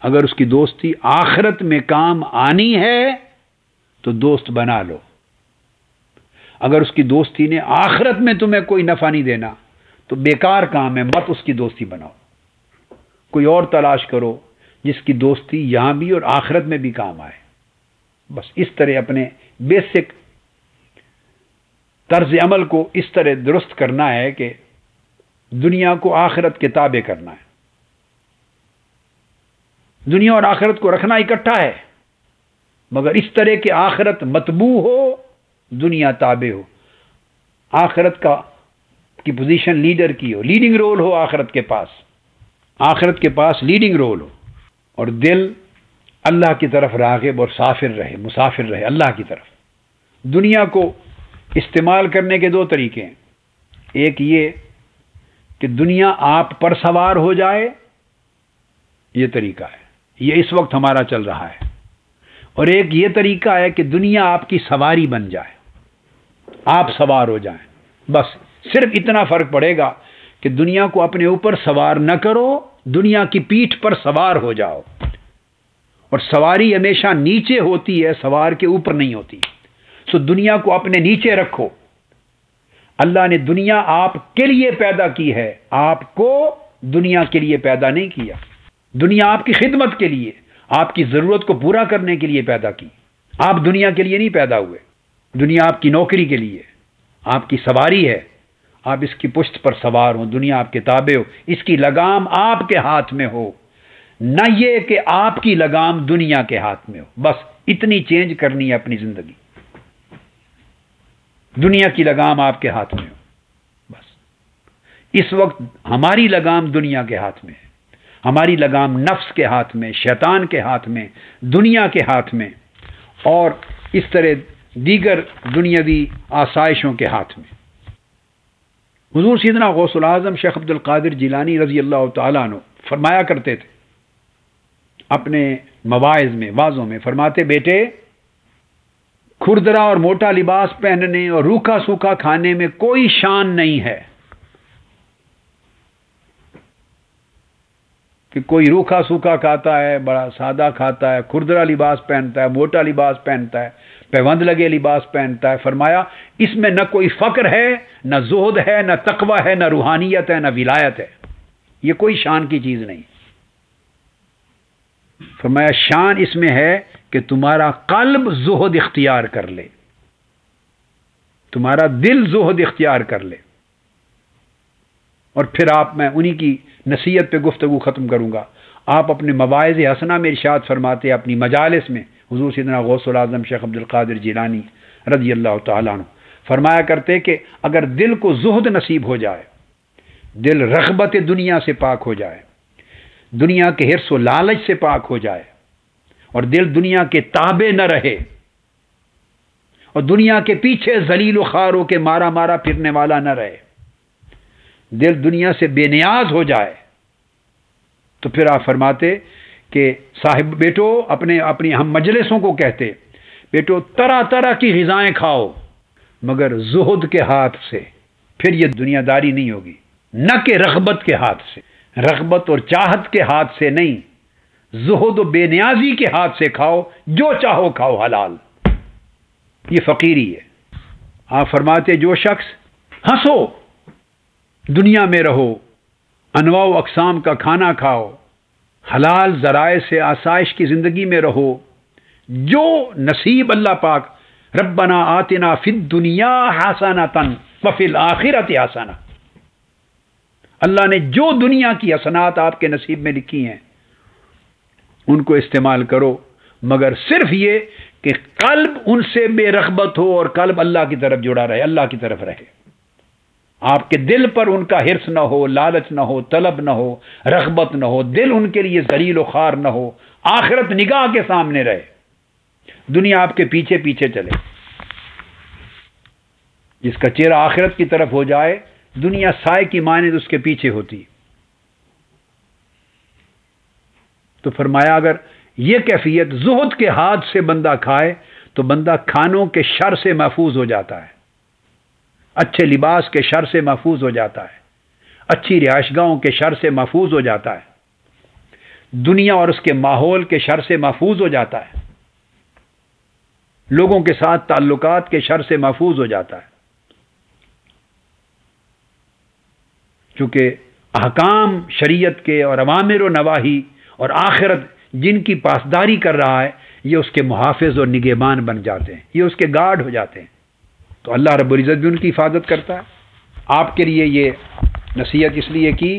اگر اس کی دوستی آخرت میں کام آنی ہے تو دوست بنا لو، اگر اس کی دوستی نے آخرت میں تمہیں کوئی نفع نہیں دینا تو بیکار کام ہے، مت اس کی دوستی بناؤ، کوئی اور تلاش کرو جس کی دوستی یہاں بھی اور آخرت میں بھی کام آئے۔ بس اس طرح اپنے بیسک طرز عمل کو اس طرح درست کرنا ہے کہ دنیا کو آخرت کے تابع کرنا ہے۔ دنیا اور آخرت کو رکھنا اکٹھا ہے، مگر اس طرح کہ آخرت مطبوع ہو، دنیا تابع ہو، آخرت کی پوزیشن لیڈر کی ہو، لیڈنگ رول ہو آخرت کے پاس لیڈنگ رول ہو، اور دل اللہ کی طرف راغب اور مسافر رہے اللہ کی طرف۔ دنیا کو استعمال کرنے کے دو طریقے ہیں، ایک یہ کہ دنیا آپ پر سوار ہو جائے، یہ طریقہ ہے، یہ اس وقت ہمارا چل رہا ہے، اور ایک یہ طریقہ ہے کہ دنیا آپ کی سواری بن جائے، آپ سوار ہو جائیں۔ بس صرف اتنا فرق پڑے گا کہ دنیا کو اپنے اوپر سوار نہ کرو، دنیا کی پیٹھ پر سوار ہو جاؤ، اور سواری ہمیشہ نیچے ہوتی ہے، سوار کے اوپر نہیں ہوتی۔ سو دنیا کو اپنے نیچے رکھو۔ اللہ نے دنیا آپ کے لیے پیدا کی ہے، آپ کو دنیا کے لیے پیدا نہیں کیا۔ دنیا آپ کی خدمت کے لیے، آپ کی ضرورت کو پورا کرنے کے لیے پیدا کی، آپ دنیا کے لیے نہیں پیدا ہوئے۔ دنیا آپ کی نوکری کے لیے، آپ کی سواری ہے، آپ اس کی پشت پر سوار ہوں، دنیا آپ کے تابع ہو، اس کی لگام آپ کے ہاتھ میں ہو، نہ یہ کہ آپ کی لگام دنیا کے ہاتھ میں ہو۔ بس اتنی چینج کرنی ہے اپنی زندگی، دنیا کی لگام آپ کے ہاتھ میں ہو۔ بس اس وقت ہماری لگام دنیا کے ہاتھ میں ہے، ہماری لگام نفس کے ہاتھ میں، شیطان کے ہاتھ میں، دنیا کے ہاتھ میں، اور اس طرح دیگر دنیاوی آسائشوں کے ہاتھ میں۔ حضور سیدنا غوث العظم شیخ عبد القادر جیلانی رضی اللہ تعالیٰ عنہ فرمایا کرتے تھے اپنے مواعظ میں، وعظوں میں، فرماتے بیٹے کھردرا اور موٹا لباس پہننے اور روکھا سوکھا کھانے میں کوئی شان نہیں ہے کہ کوئی روکھا سوکھا کھاتا ہے، بڑا سادہ کھاتا ہے، کھردرا لباس پہنتا ہے، موٹا لباس پہنتا ہے، پیوند لگے لباس پہنتا ہے۔ فرمایا اس میں نہ کوئی فقر ہے، نہ زہد ہے، نہ تقوی ہے، نہ روحانیت ہے، نہ ولایت ہے، یہ کوئی شان کی چیز نہیں۔ فرمایا شان اس میں ہے کہ تمہارا قلب زہد اختیار کر لے، تمہارا دل زہد اختیار کر لے۔ اور پھر میں انہی کی نصیحت پہ گفتگو ختم کروں گا۔ آپ اپنے مواعظ حسنہ میں ارشاد فرماتے، اپنی مجالس میں، حضور سیدنا غوث العظم شیخ عبد القادر جیلانی رضی اللہ تعالیٰ عنہ فرمایا کرتے کہ اگر دل کو زہد نصیب ہو جائے، دل رغبت دنیا سے پاک ہو جائے، دنیا کے حرص و لالچ سے پاک ہو جائے، اور دل دنیا کے تابع نہ رہے، اور دنیا کے پیچھے ذلیل و خوار ہو کے مارا پھرنے والا نہ رہے، دل دنیا سے بے نیاز ہو جائے، تو پھر آپ فرماتے کہ صاحب بیٹو اپنی ہم مجلسوں کو کہتے بیٹو طرح طرح کی غذائیں کھاؤ مگر زہد کے ہاتھ سے، پھر یہ دنیا داری نہیں ہوگی، نہ کہ رغبت کے ہاتھ سے، رغبت اور چاہت کے ہاتھ سے نہیں، زہد و بے نیازی کے ہاتھ سے کھاؤ، جو چاہو کھاؤ حلال۔ یہ فقیری ہے۔ آپ فرماتے جو شخص ہنسو، دنیا میں رہو، انواع و اقسام کا کھانا کھاؤ، حلال ذرائع سے آسائش کی زندگی میں رہو، جو نصیب اللہ پاک ربنا آتنا فی الدنیا حسنۃ وفی الآخرۃ حسنہ، اللہ نے جو دنیا کی حسنات آپ کے نصیب میں لکھی ہیں ان کو استعمال کرو، مگر صرف یہ کہ قلب ان سے بے رغبت ہو اور قلب اللہ کی طرف جڑا رہے، اللہ کی طرف رہے، آپ کے دل پر ان کا حرص نہ ہو، لالچ نہ ہو، طلب نہ ہو، رغبت نہ ہو، دل ان کے لیے ذلیل و خوار نہ ہو، آخرت نگاہ کے سامنے رہے، دنیا آپ کے پیچھے پیچھے چلے۔ جس کا چہرہ آخرت کی طرف ہو جائے دنیا سائے کی مانند اس کے پیچھے ہوتی۔ تو فرمایا اگر یہ کیفیت زہد کے ہاتھ سے بندہ کھائے تو بندہ کھانوں کے شر سے محفوظ ہو جاتا ہے، اچھے لباس کے شر سے محفوظ ہو جاتا ہے، اچھی رہائش گاہوں کے شر سے محفوظ ہو جاتا ہے، دنیا اور اس کے ماحول کے شر سے محفوظ ہو جاتا ہے، لوگوں کے ساتھ تعلقات کے شر سے محفوظ ہو جاتا ہے، چونکہ احکام شریعت کے اور اوامر و نواہی اور آخرت جن کی پاسداری کر رہا ہے یہ اس کے محافظ اور نگہبان بن جاتے ہیں، یہ اس کے گارڈ ہو جاتے ہیں، تو اللہ رب العزت بھی ان کی حفاظت کرتا ہے۔ آپ کے لیے یہ نصیحت اس لیے کی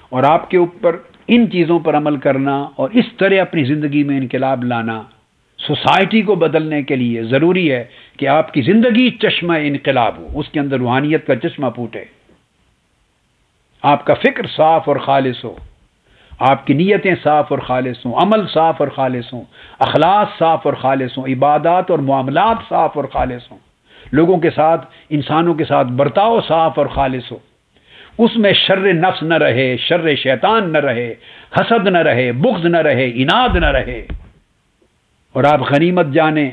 اور آپ کے اوپر ان چیزوں پر عمل کرنا اور اس طرح اپنی زندگی میں انقلاب لانا، سوسائٹی کو بدلنے کے لیے ضروری ہے کہ آپ کی زندگی چشمہ انقلاب ہو، اس کے اندر روحانیت کا چشمہ پھوٹے، آپ کا فکر صاف اور خالص ہو، آپ کی نیتیں صاف اور خالص ہوں، عمل صاف اور خالص ہوں، اخلاق صاف اور خالص ہوں، عبادات اور معاملات صاف اور خالص ہوں، لوگوں کے ساتھ انسانوں کے ساتھ برتاؤ صاف اور خالص ہو، اس میں شر نفس نہ رہے، شر شیطان نہ رہے، حسد نہ رہے، بغض نہ رہے، عناد نہ رہے، اور آپ غنیمت جانیں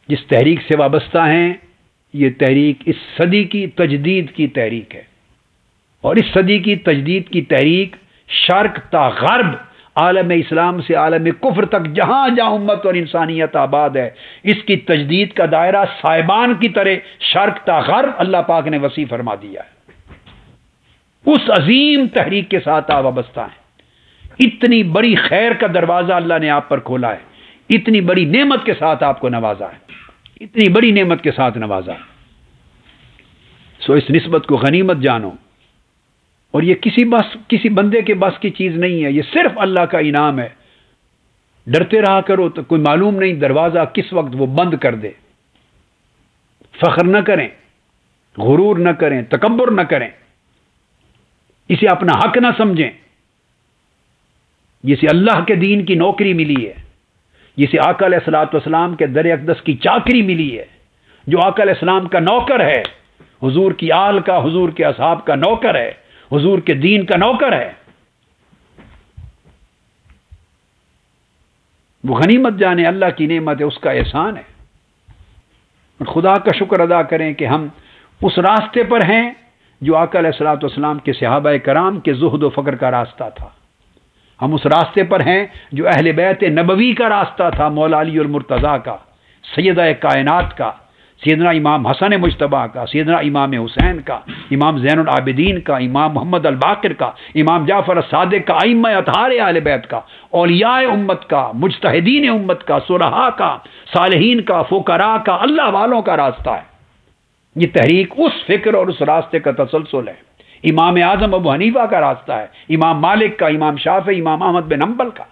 جس تحریک سے وابستہ ہیں یہ تحریک اس صدی کی تجدید کی تحریک ہے، اور اس صدی کی تجدید کی تحریک شرق تا غرب، عالم اسلام سے عالم کفر تک جہاں جہاں امت اور انسانیت آباد ہے، اس کی تجدید کا دائرہ سائبان کی طرح شرق تا غرب اللہ پاک نے وسیع فرما دیا ہے۔ اس عظیم تحریک کے ساتھ آپ وابستہ ہیں، اتنی بڑی خیر کا دروازہ اللہ نے آپ پر کھولا ہے، اتنی بڑی نعمت کے ساتھ آپ کو نوازا ہے، اتنی بڑی نعمت کے ساتھ نوازا ہے، سو اس نسبت کو غنیمت جانو، اور یہ کسی بندے کے بس کی چیز نہیں ہے، یہ صرف اللہ کا انعام ہے۔ ڈرتے رہا کرو تو کوئی معلوم نہیں دروازہ کس وقت وہ بند کر دے۔ فخر نہ کریں، غرور نہ کریں، تکبر نہ کریں، اسے اپنا حق نہ سمجھیں، جسے اللہ کے دین کی نوکری ملی ہے، جسے آقا علیہ الصلوۃ والسلام کے در اقدس کی چاکری ملی ہے، جو آقا علیہ السلام کا نوکر ہے، حضور کی آل کا، حضور کے اصحاب کا نوکر ہے، حضور کے دین کا نوکر ہے، وہ غنیمت جانے اللہ کی نعمت ہے، اس کا احسان ہے، اور خدا کا شکر ادا کریں کہ ہم اس راستے پر ہیں جو آقا علیہ الصلوۃ والسلام کے صحابہ کرام کے زہد و فقر کا راستہ تھا، ہم اس راستے پر ہیں جو اہل بیت نبوی کا راستہ تھا، مولا علی المرتضیٰ کا، سیدہ کائنات کا، سیدنا امام حسن مجتبیٰ کا، سیدنا امام حسین کا، امام زین العابدین کا، امام محمد الباقر کا، امام جعفر الصادق کا، ائمہ اطہار اہل بیت کا، اولیاء امت کا، مجتہدین امت کا، صلحاء کا، صالحین کا، فقراء کا، اللہ والوں کا راستہ ہے۔ یہ تحریک اس فکر اور اس راستے کا تسلسل ہے۔ امام اعظم ابو حنیفہ کا راستہ ہے، امام مالک کا، امام شافعی، امام احمد بن حنبل کا،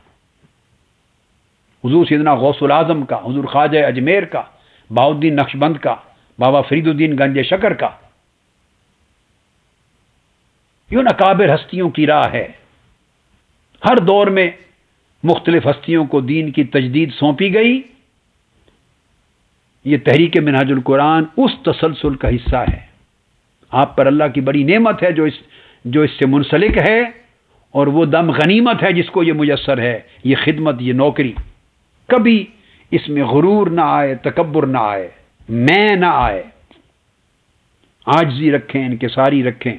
حضور سیدنا غوث العظم کا، حضور خواجہ اجمیر کا، بہاؤالدین نقشبند کا، بابا فرید الدین گنج شکر کا، یہ اکابر ہستیوں کی راہ ہے۔ ہر دور میں مختلف ہستیوں کو دین کی تجدید سونپی گئی، یہ تحریک منہاج القرآن اس تسلسل کا حصہ ہے۔ آپ پر اللہ کی بڑی نعمت ہے جو اس سے منسلک ہے، اور وہ دم غنیمت ہے جس کو یہ میسر ہے، یہ خدمت، یہ نوکری۔ کبھی اس میں غرور نہ آئے، تکبر نہ آئے، میں نہ آئے، عاجزی رکھیں، انکساری رکھیں۔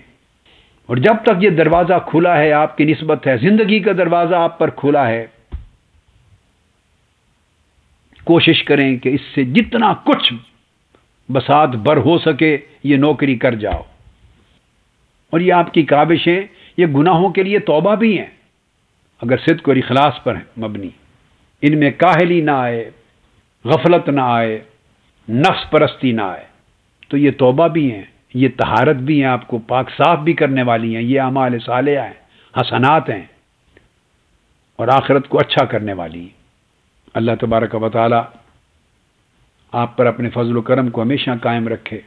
اور جب تک یہ دروازہ کھلا ہے، آپ کی نسبت ہے، زندگی کا دروازہ آپ پر کھلا ہے، کوشش کریں کہ اس سے جتنا کچھ بساط بر ہو سکے یہ نوکری کر جاؤ۔ اور یہ آپ کی کاوشیں، یہ گناہوں کے لیے توبہ بھی ہیں اگر صدق اور اخلاص پر مبنی۔ ان میں کاہلی نہ آئے، غفلت نہ آئے، نفس پرستی نہ آئے، تو یہ توبہ بھی ہیں، یہ طہارت بھی ہیں، آپ کو پاک صاف بھی کرنے والی ہیں، یہ اعمال صالحہ ہیں، حسنات ہیں، اور آخرت کو اچھا کرنے والی ہیں۔ اللہ تبارک و تعالی آپ پر اپنے فضل و کرم کو ہمیشہ قائم رکھے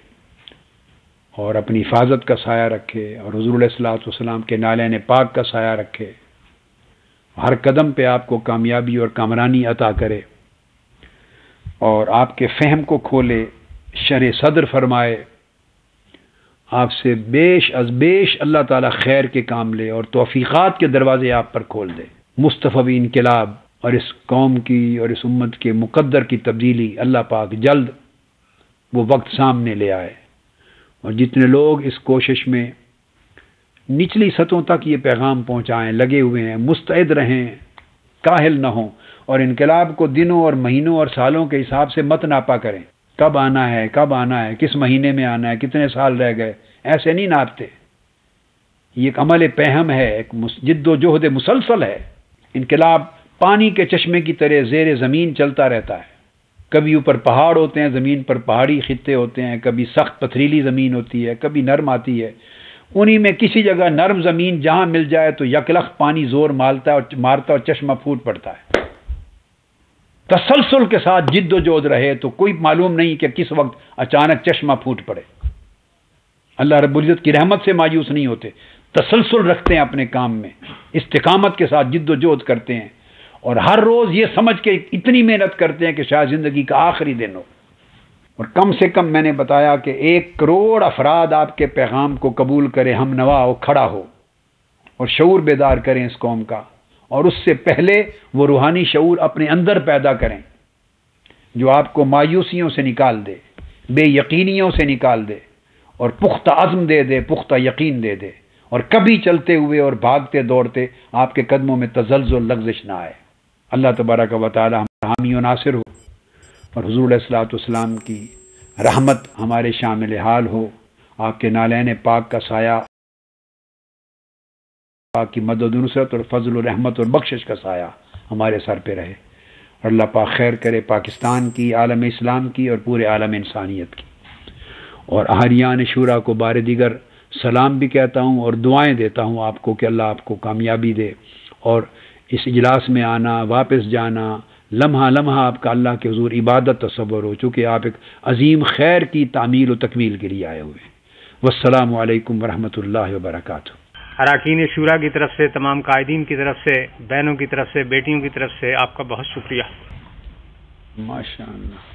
اور اپنی حفاظت کا سایہ رکھے، اور حضور علیہ الصلوۃ والسلام کے نالین پاک کا سایہ رکھے، ہر قدم پہ آپ کو کامیابی اور کامرانی عطا کرے، اور آپ کے فہم کو کھولے، شرح صدر فرمائے، آپ سے بیش از بیش اللہ تعالیٰ خیر کے کام لے اور توفیقات کے دروازے آپ پر کھول دے۔ مصطفی انقلاب اور اس قوم کی اور اس امت کے مقدر کی تبدیلی اللہ پاک جلد وہ وقت سامنے لے آئے، اور جتنے لوگ اس کوشش میں نچلی سطحوں تک یہ پیغام پہنچائیں، لگے ہوئے ہیں، مستعد رہیں، کاہل نہ ہوں، اور انقلاب کو دنوں اور مہینوں اور سالوں کے حساب سے مت ناپا کریں، کب آنا ہے، کب آنا ہے، کس مہینے میں آنا ہے، کتنے سال رہ گئے، ایسے نہیں ناپتے۔ یہ ایک عمل پہم ہے، ایک جد و جہد مسلسل ہے۔ انقلاب پانی کے چشمے کی طرح زیر زمین چلتا رہتا ہے، کبھی اوپر پہاڑ ہوتے ہیں، زمین پر پہاڑی خطے ہوتے ہیں، کبھی سخت پتھریلی زمین ہوتی ہے، کبھی نرم آتی ہے، انہی میں کسی جگہ نرم زمین جہاں مل جائے تو یکلخت پانی زور مارتا اور چشمہ پھوٹ پڑتا ہے۔ تسلسل کے ساتھ جد و جہد رہے تو کوئی معلوم نہیں کہ کس وقت اچانک چشمہ پھوٹ پڑے۔ اللہ رب العزت کی رحمت سے مایوس نہیں ہوتے، تسلسل رکھتے ہیں اپنے کام میں، استقامت کے ساتھ جد و جہد کرتے ہیں، اور ہر روز یہ سمجھ کے اتنی محنت کرتے ہیں کہ شاید زندگی کا آخری دن ہو۔ اور کم سے کم میں نے بتایا کہ 1 کروڑ افراد آپ کے پیغام کو قبول کرے، ہم نوا ہو، کھڑا ہو، اور شعور بیدار کریں اس قوم کا، اور اس سے پہلے وہ روحانی شعور اپنے اندر پیدا کریں جو آپ کو مایوسیوں سے نکال دے، بے یقینیوں سے نکال دے، اور پختہ عزم دے دے، پختہ یقین دے دے، اور کبھی چلتے ہوئے اور بھاگتے دوڑتے آپ کے قدموں میں تزلزل لغزش نہ آئے۔ اللہ تبارک و تعالی ہمارا حامی و ناصر ہو، اور حضور علیہ الصلوۃ والسلام کی رحمت ہمارے شامل حال ہو، آپ کے نالین پاک کا سایہ، پاک کی مدد و نصرت اور فضل و رحمت اور بخشش کا سایہ ہمارے سر پہ رہے، اور اللہ پاک خیر کرے پاکستان کی، عالم اسلام کی، اور پورے عالم انسانیت کی۔ اور اہاریان شورا کو بار دیگر سلام بھی کہتا ہوں اور دعائیں دیتا ہوں آپ کو کہ اللہ آپ کو کامیابی دے، اور اس اجلاس میں آنا، واپس جانا، لمحہ لمحہ آپ کا اللہ کے حضور عبادت تصور ہو، چونکہ آپ ایک عظیم خیر کی تعمیل و تکمیل کے لیے آئے ہوئے ہیں۔ والسلام علیکم ورحمۃ اللہ وبرکاتہ۔ اراکین شورا کی طرف سے، تمام قائدین کی طرف سے، بہنوں کی طرف سے، بیٹیوں کی طرف سے آپ کا بہت شکریہ۔ ماشاء اللہ۔